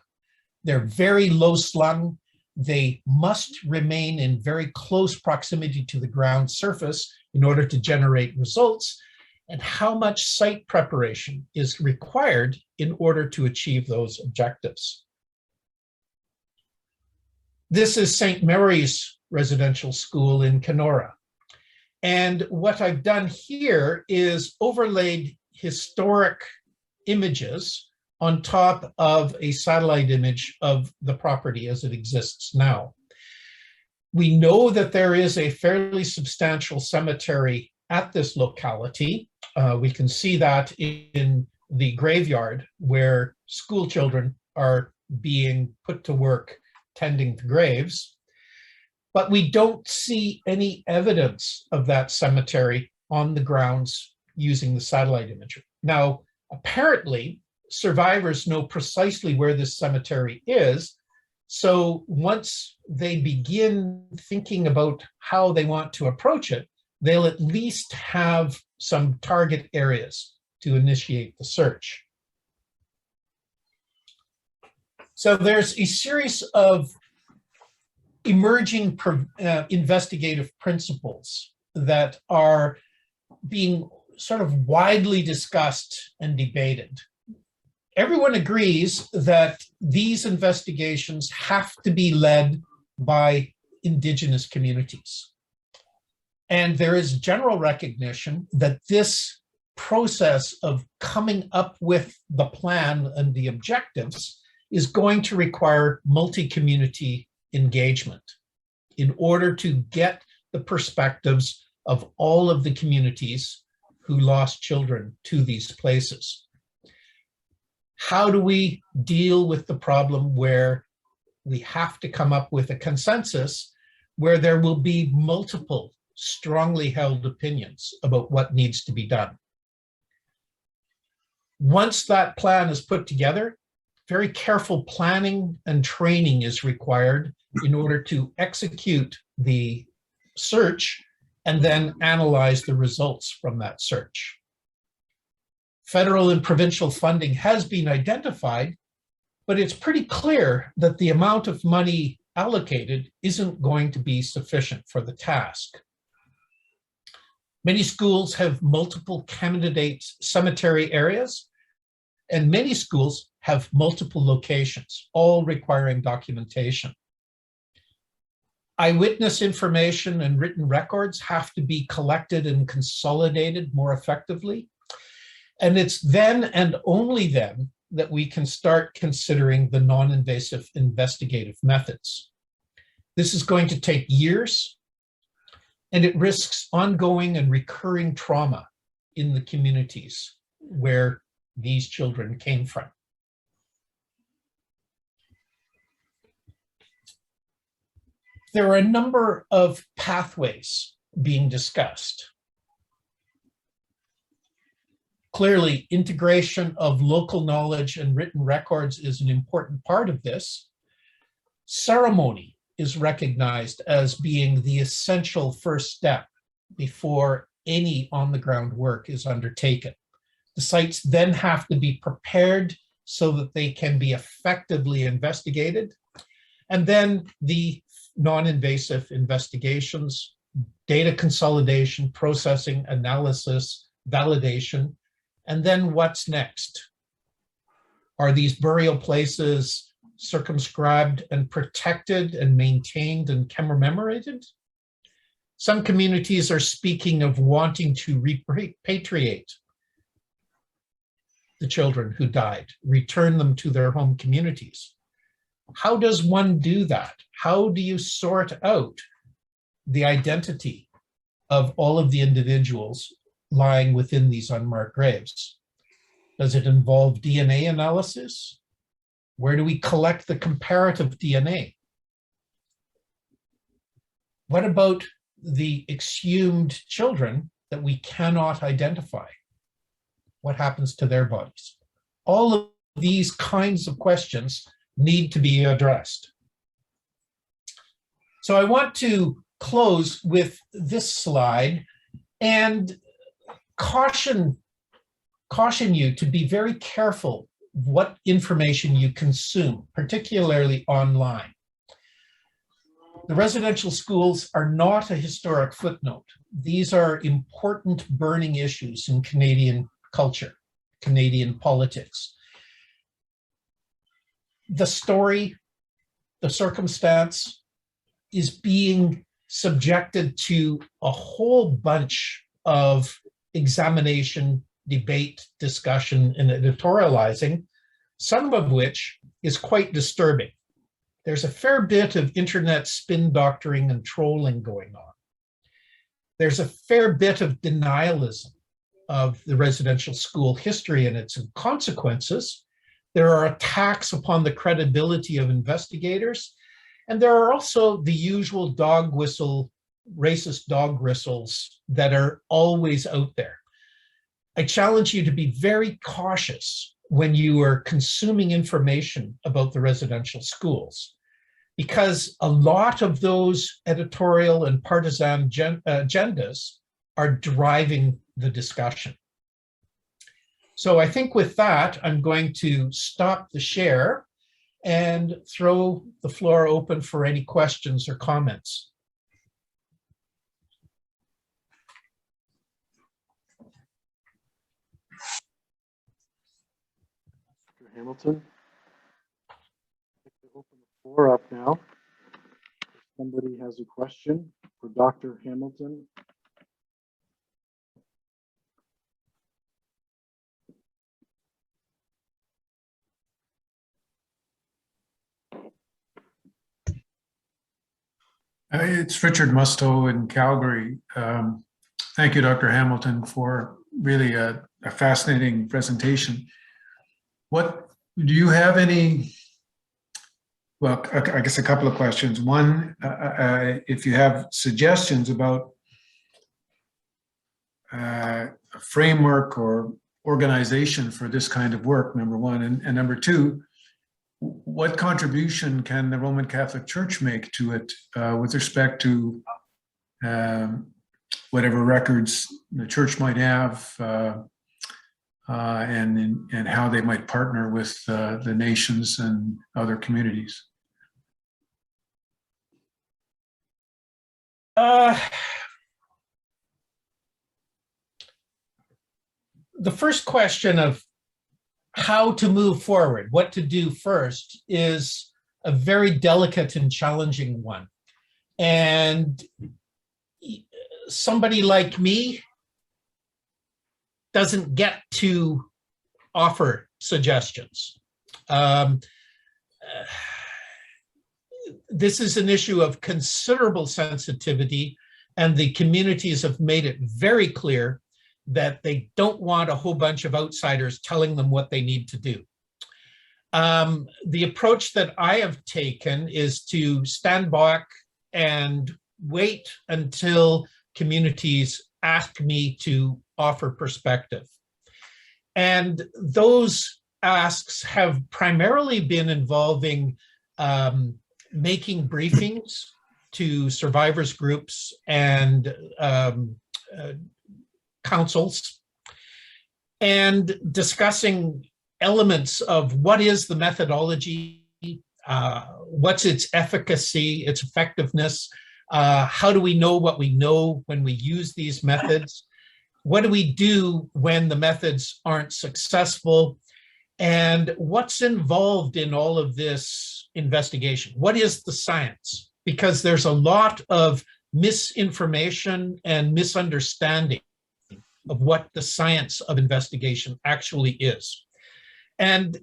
They're very low slung. They must remain in very close proximity to the ground surface in order to generate results. And how much site preparation is required in order to achieve those objectives. This is St. Mary's Residential School in Kenora. And what I've done here is overlaid historic images on top of a satellite image of the property as it exists now. We know that there is a fairly substantial cemetery at this locality. We can see that in the graveyard where school children are being put to work tending the graves. But we don't see any evidence of that cemetery on the grounds using the satellite imagery. Now, apparently, survivors know precisely where this cemetery is. So once they begin thinking about how they want to approach it, they'll at least have some target areas to initiate the search. So there's a series of emerging investigative principles that are being sort of widely discussed and debated. Everyone agrees that these investigations have to be led by Indigenous communities. And there is general recognition that this process of coming up with the plan and the objectives is going to require multi-community engagement in order to get the perspectives of all of the communities who lost children to these places. How do we deal with the problem where we have to come up with a consensus where there will be multiple strongly held opinions about what needs to be done? Once that plan is put together, very careful planning and training is required in order to execute the search and then analyze the results from that search. Federal and provincial funding has been identified, but it's pretty clear that the amount of money allocated isn't going to be sufficient for the task. Many schools have multiple candidate cemetery areas, and many schools have multiple locations, all requiring documentation. Eyewitness information and written records have to be collected and consolidated more effectively. And it's then and only then that we can start considering the non-invasive investigative methods. This is going to take years, and it risks ongoing and recurring trauma in the communities where these children came from. There are a number of pathways being discussed. Clearly, integration of local knowledge and written records is an important part of this. Ceremony is recognized as being the essential first step before any on-the-ground work is undertaken. The sites then have to be prepared so that they can be effectively investigated. And then the non-invasive investigations, data consolidation, processing, analysis, validation, And then what's next? Are these burial places circumscribed and protected and maintained and commemorated? Some communities are speaking of wanting to repatriate the children who died, return them to their home communities. How does one do that? How do you sort out the identity of all of the individuals lying within these unmarked graves? Does it involve DNA analysis? Where do we collect the comparative DNA? What about the exhumed children that we cannot identify? What happens to their bodies? All of these kinds of questions need to be addressed. So I want to close with this slide and caution you to be very careful what information you consume, particularly online. The residential schools are not a historic footnote. These are important burning issues in Canadian culture, Canadian politics. The story, the circumstance is being subjected to a whole bunch of examination, debate, discussion, and editorializing, some of which is quite disturbing. There's a fair bit of internet spin doctoring and trolling going on. There's a fair bit of denialism of the residential school history and its consequences. There are attacks upon the credibility of investigators, and there are also the usual dog whistle, racist dog whistles that are always out there. I challenge you to be very cautious when you are consuming information about the residential schools, because a lot of those editorial and partisan agendas are driving the discussion. So I think with that, I'm going to stop the share and throw the floor open for any questions or comments. Mr. Hamilton, I'd like to open the floor up now. If somebody has a question for Dr. Hamilton. It's Richard Musto in Calgary. Thank you, Dr. Hamilton, for really a fascinating presentation. What do you have any, well, I guess a couple of questions. One, if you have suggestions about a framework or organization for this kind of work, number one, and number two, what contribution can the Roman Catholic Church make to it with respect to whatever records the Church might have and how they might partner with the nations and other communities? The first question of how to move forward, what to do first, is a very delicate and challenging one. And somebody like me doesn't get to offer suggestions. This is an issue of considerable sensitivity, and the communities have made it very clear that they don't want a whole bunch of outsiders telling them what they need to do. The approach that I have taken is to stand back and wait until communities ask me to offer perspective. And those asks have primarily been involving making briefings to survivors groups and councils, and discussing elements of what is the methodology, what's its efficacy, its effectiveness, how do we know what we know when we use these methods, What do we do when the methods aren't successful? And what's involved in all of this investigation? What is the science? Because there's a lot of misinformation and misunderstanding of what the science of investigation actually is. And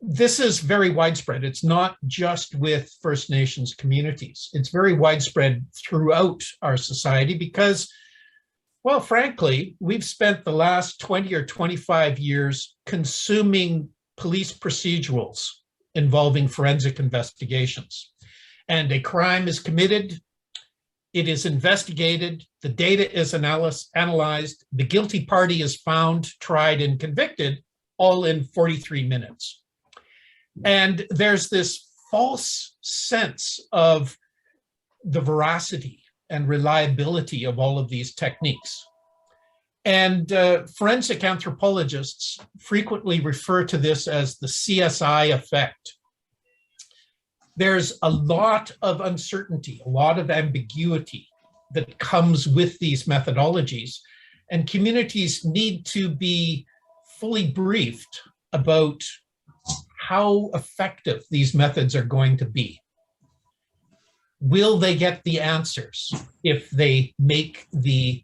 this is very widespread. It's not just with First Nations communities. It's very widespread throughout our society because, well, frankly, we've spent the last 20 or 25 years consuming police procedurals involving forensic investigations. And a crime is committed, it is investigated, the data is analyzed, the guilty party is found, tried, and convicted, all in 43 minutes. And there's this false sense of the veracity and reliability of all of these techniques. And forensic anthropologists frequently refer to this as the CSI effect. There's a lot of uncertainty, a lot of ambiguity that comes with these methodologies, and communities need to be fully briefed about how effective these methods are going to be. Will they get the answers if they make the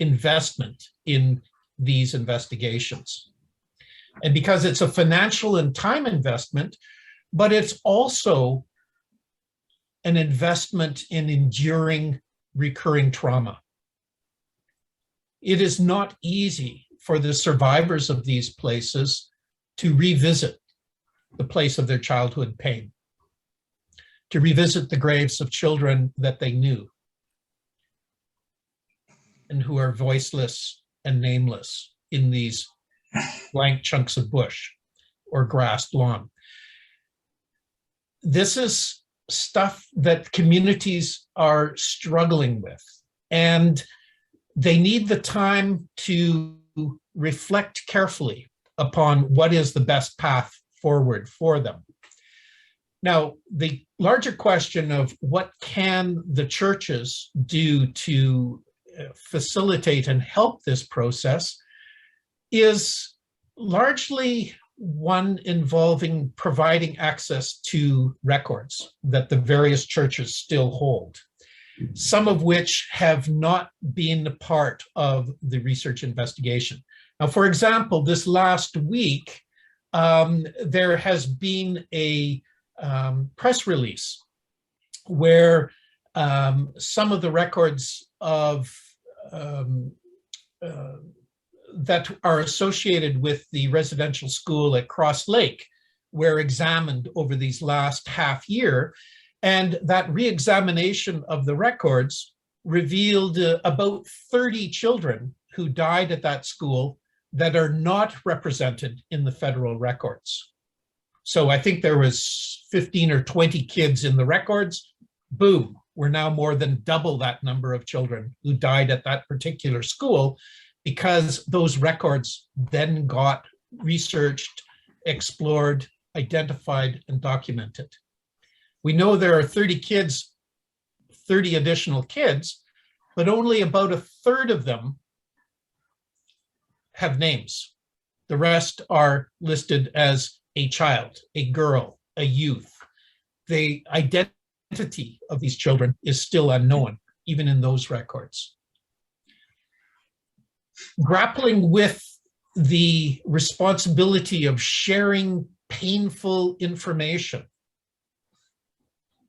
investment in these investigations? And because it's a financial and time investment, but it's also an investment in enduring recurring trauma. It is not easy for the survivors of these places to revisit the place of their childhood pain, to revisit the graves of children that they knew and who are voiceless and nameless in these blank chunks of bush or grassed lawn. This is stuff that communities are struggling with, and they need the time to reflect carefully upon what is the best path forward for them. Now, the larger question of what can the churches do to facilitate and help this process is largely one involving providing access to records that the various churches still hold, some of which have not been a part of the research investigation. Now, for example, this last week, there has been a press release where some of the records of that are associated with the residential school at Cross Lake were examined over these last half year. And that re-examination of the records revealed about 30 children who died at that school that are not represented in the federal records. So I think there was 15 or 20 kids in the records. Boom, we're now more than double that number of children who died at that particular school, because those records then got researched, explored, identified, and documented. We know there are 30 kids, 30 additional kids, but only about a third of them have names. The rest are listed as a child, a girl, a youth. The identity of these children is still unknown, even in those records. Grappling with the responsibility of sharing painful information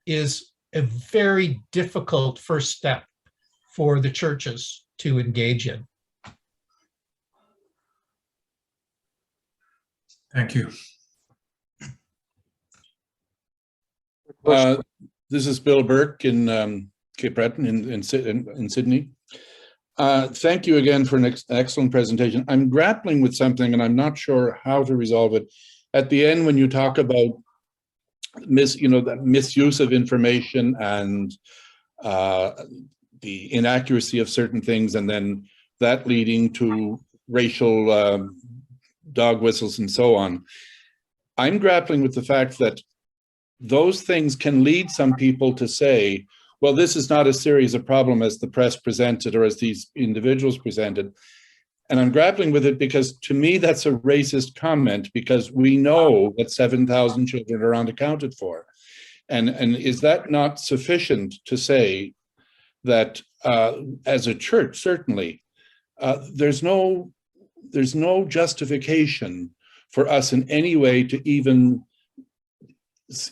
is a very difficult first step for the churches to engage in. Thank you. This is Bill Burke in Cape Breton in Sydney. Thank you again for an excellent presentation. I'm grappling with something and I'm not sure how to resolve it. At the end, when you talk about the misuse of information and the inaccuracy of certain things, and then that leading to racial dog whistles and so on, I'm grappling with the fact that those things can lead some people to say, well, this is not as serious a problem as the press presented or as these individuals presented. And I'm grappling with it because to me, that's a racist comment because we know that 7,000 children are unaccounted for. And is that not sufficient to say that as a church, certainly, there's no justification for us in any way to even,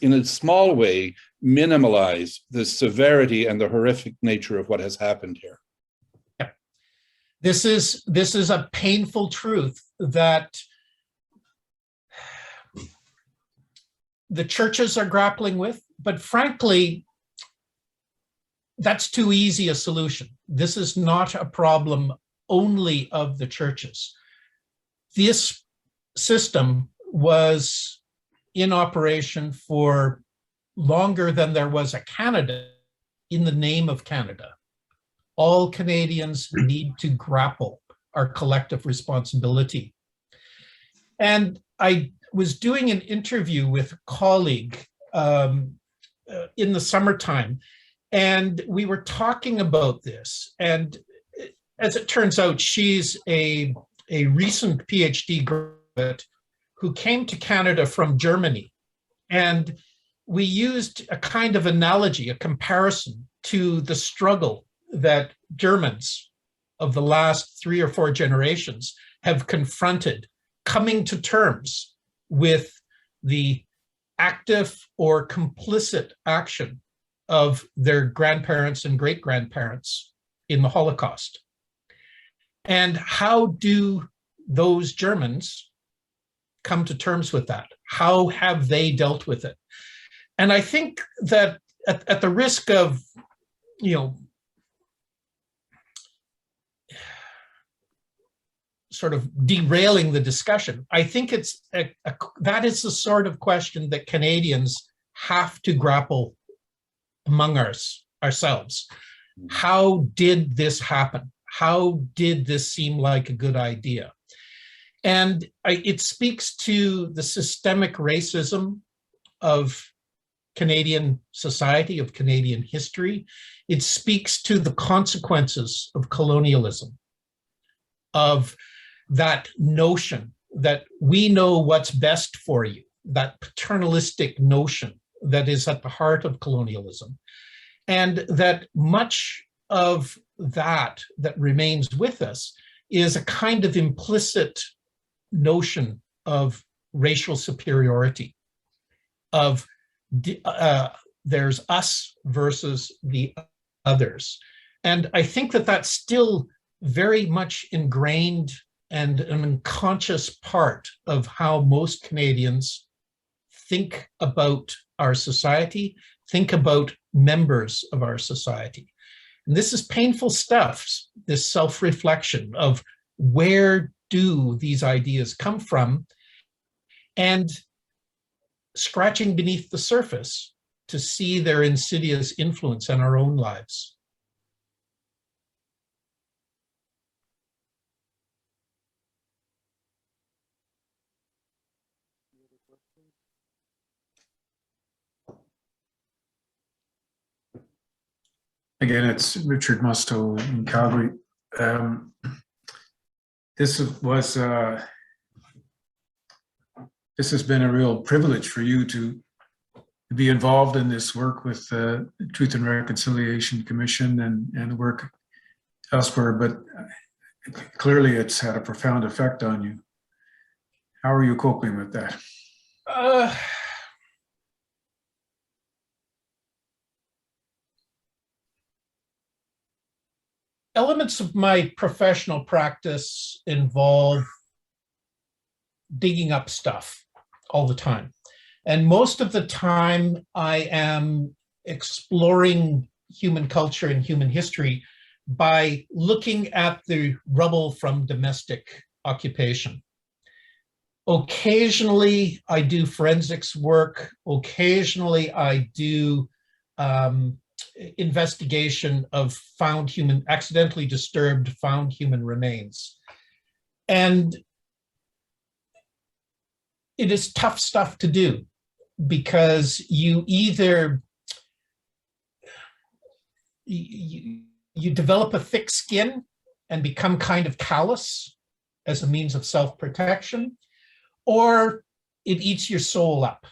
in a small way, minimalize the severity and the horrific nature of what has happened here. This is a painful truth that the churches are grappling with, but frankly, that's too easy a solution. This is not a problem only of the churches. This system was in operation for longer than there was a Canada in the name of Canada. All Canadians need to grapple our collective responsibility. And I was doing an interview with a colleague in the summertime, and we were talking about this. And as it turns out, she's a recent PhD graduate who came to Canada from Germany. And we used a kind of analogy, a comparison to the struggle that Germans of the last 3 or 4 generations have confronted, coming to terms with the active or complicit action of their grandparents and great-grandparents in the Holocaust. And how do those Germans come to terms with that? How have they dealt with it? And I think that at the risk of, sort of derailing the discussion, I think that is the sort of question that Canadians have to grapple among ourselves. How did this happen? How did this seem like a good idea? And it speaks to the systemic racism of Canadian society, of Canadian history. It speaks to the consequences of colonialism, of that notion that we know what's best for you, that paternalistic notion that is at the heart of colonialism. And that much of that remains with us is a kind of implicit notion of racial superiority, of there's us versus the others. And I think that that's still very much ingrained and an unconscious part of how most Canadians think about our society, think about members of our society. And this is painful stuff, this self-reflection of where do these ideas come from, and scratching beneath the surface to see their insidious influence on our own lives. Again, it's Richard Musto in Calgary. This has been a real privilege for you to be involved in this work with the Truth and Reconciliation Commission and the work elsewhere, but clearly it's had a profound effect on you. How are you coping with that? Elements of my professional practice involve digging up stuff all the time. And most of the time I am exploring human culture and human history by looking at the rubble from domestic occupation. Occasionally I do forensics work. Occasionally I do investigation of accidentally disturbed found human remains. And it is tough stuff to do because you either, you develop a thick skin and become kind of callous as a means of self-protection, or it eats your soul up.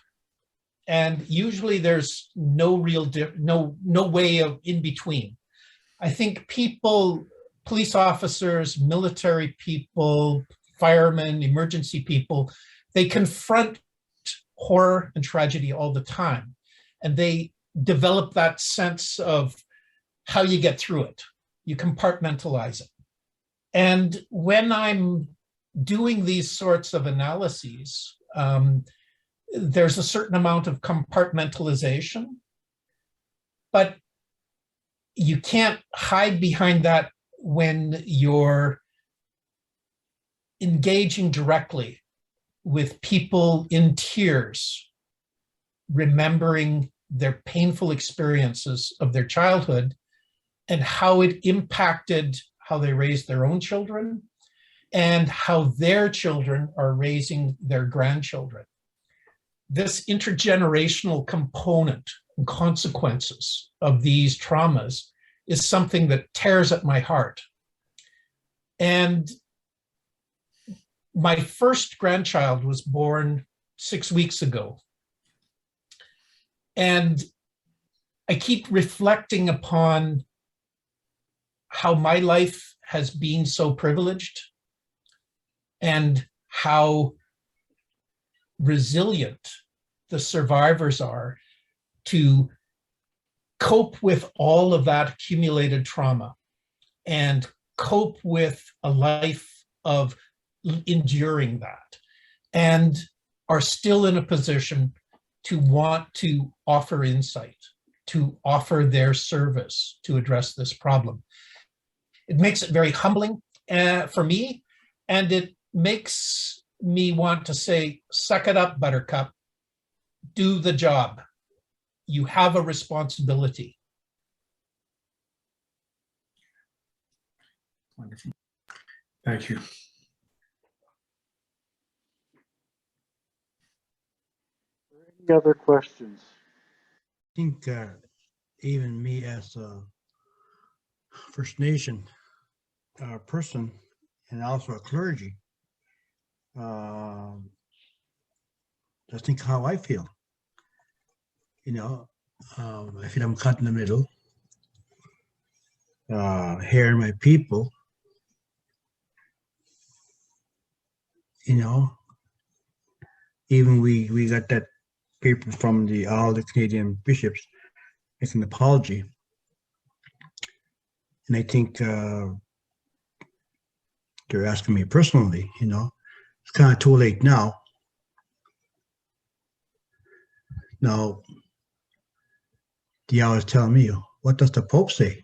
And usually there's no real, no way of in between. I think people, police officers, military people, firemen, emergency people, they confront horror and tragedy all the time. And they develop that sense of how you get through it. You compartmentalize it. And when I'm doing these sorts of analyses, there's a certain amount of compartmentalization, but you can't hide behind that when you're engaging directly with people in tears, remembering their painful experiences of their childhood and how it impacted how they raised their own children and how their children are raising their grandchildren. This intergenerational component and consequences of these traumas is something that tears at my heart. And my first grandchild was born 6 weeks ago. And I keep reflecting upon how my life has been so privileged and how resilient the survivors are to cope with all of that accumulated trauma and cope with a life of enduring that, and are still in a position to want to offer insight, to offer their service to address this problem. It makes it very humbling for me, and it makes me want to say, suck it up, Buttercup, do the job. You have a responsibility. Wonderful. Thank you. Any other questions? I think even me as a First Nation person and also a clergy, just think how I feel. You know, I feel I'm caught in the middle, hearing my people, you know, even we got that paper from all the Canadian bishops making an apology. And I think they're asking me personally, you know, it's kind of too late now. Now, they always tell me, what does the Pope say?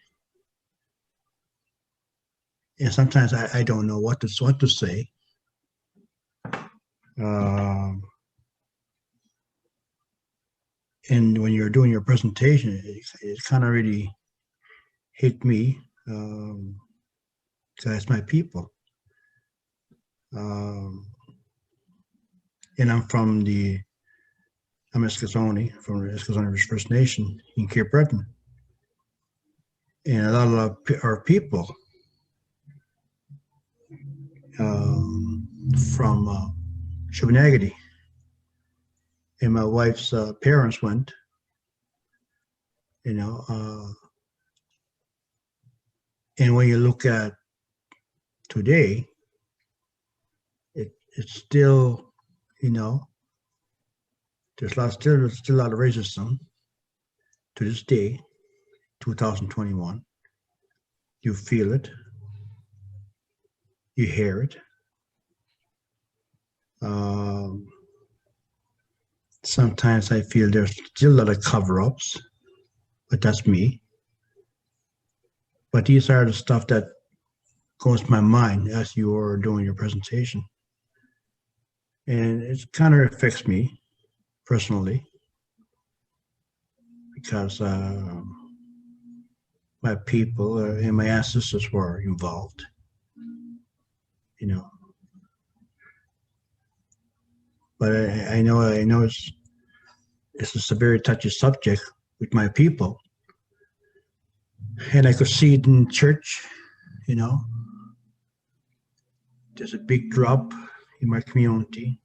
And sometimes I don't know what to say. And when you're doing your presentation, it kind of really hit me, because it's my people. And I'm from Eskasoni, from the Eskasoni First Nation in Cape Breton. And a lot of our people from Shubenacadie. And my wife's parents went, you know, and when you look at today, it's still, you know, there's still a lot of racism to this day, 2021. You feel it, you hear it. Sometimes I feel there's still a lot of cover-ups, but that's me. But these are the stuff that goes to my mind as you are doing your presentation. And it kind of affects me personally, because my people and my ancestors were involved, you know. But I know it's a very touchy subject with my people. And I could see it in church, you know. there's a big drop in my community.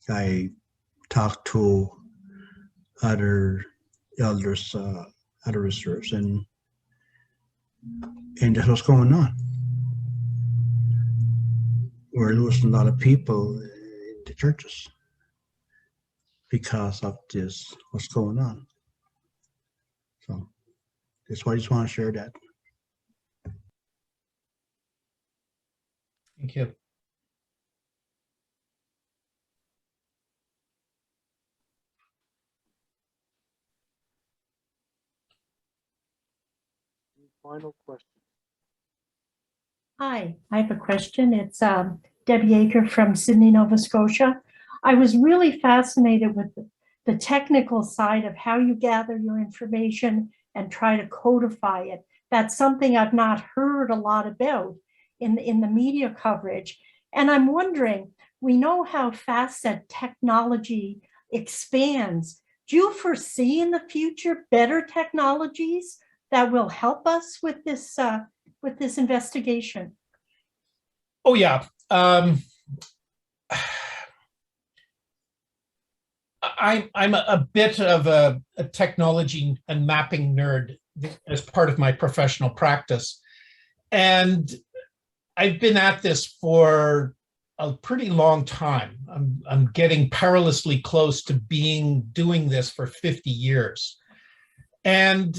I talked to other elders, other reserves, and that's what's going on. We're losing a lot of people in the churches because of this, what's going on. So that's why I just want to share that. Thank you. Final question. Hi, I have a question. It's Debbie Aker from Sydney, Nova Scotia. I was really fascinated with the technical side of how you gather your information and try to codify it. That's something I've not heard a lot about in the media coverage. And I'm wondering, we know how fast that technology expands. Do you foresee in the future better technologies that will help us with this investigation? Oh, yeah. I'm a bit of a technology and mapping nerd as part of my professional practice. And I've been at this for a pretty long time. I'm getting perilously close to doing this for 50 years. And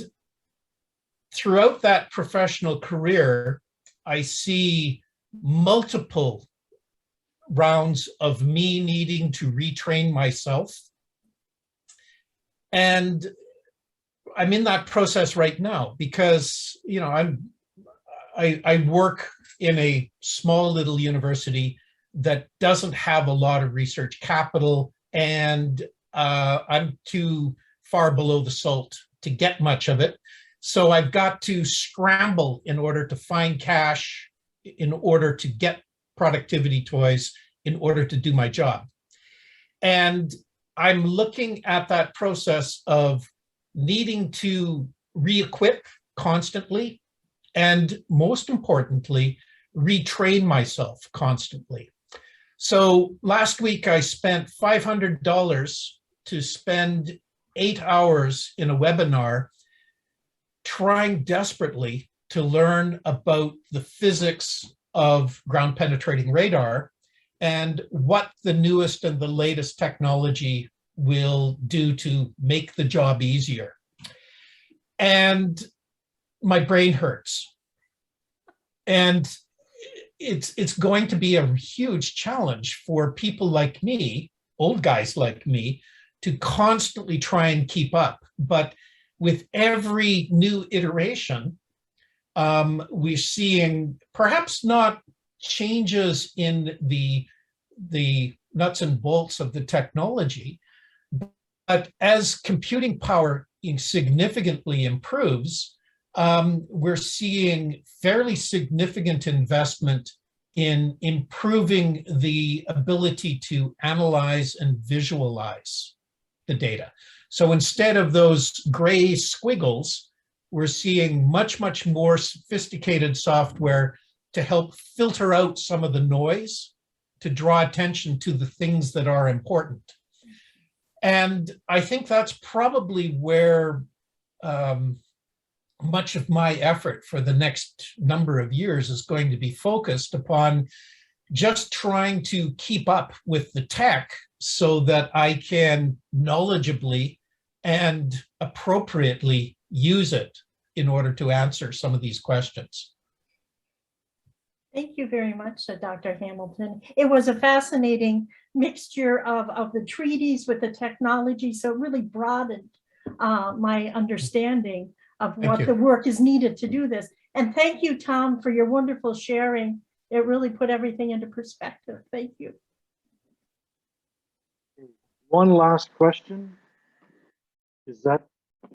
throughout that professional career, I see multiple rounds of me needing to retrain myself. And I'm in that process right now because, you know, I work in a small little university that doesn't have a lot of research capital, and I'm too far below the salt to get much of it. So I've got to scramble in order to find cash, in order to get productivity toys, in order to do my job. And I'm looking at that process of needing to re-equip constantly, and most importantly, retrain myself constantly. So last week I spent $500 to spend 8 hours in a webinar trying desperately to learn about the physics of ground penetrating radar and what the newest and the latest technology will do to make the job easier. And my brain hurts. And it's going to be a huge challenge for people like me, old guys like me, to constantly try and keep up. But with every new iteration, we're seeing perhaps not changes in the nuts and bolts of the technology, but as computing power significantly improves, we're seeing fairly significant investment in improving the ability to analyze and visualize the data. So instead of those gray squiggles, we're seeing much, much more sophisticated software to help filter out some of the noise, to draw attention to the things that are important. And I think that's probably where much of my effort for the next number of years is going to be focused upon just trying to keep up with the tech so that I can knowledgeably and appropriately use it in order to answer some of these questions. Thank you very much, Dr. Hamilton. It was a fascinating mixture of the treaties with the technology, so it really broadened my understanding of what the work is needed to do this. And thank you, Tom, for your wonderful sharing. It really put everything into perspective. Thank you. One last question. Is that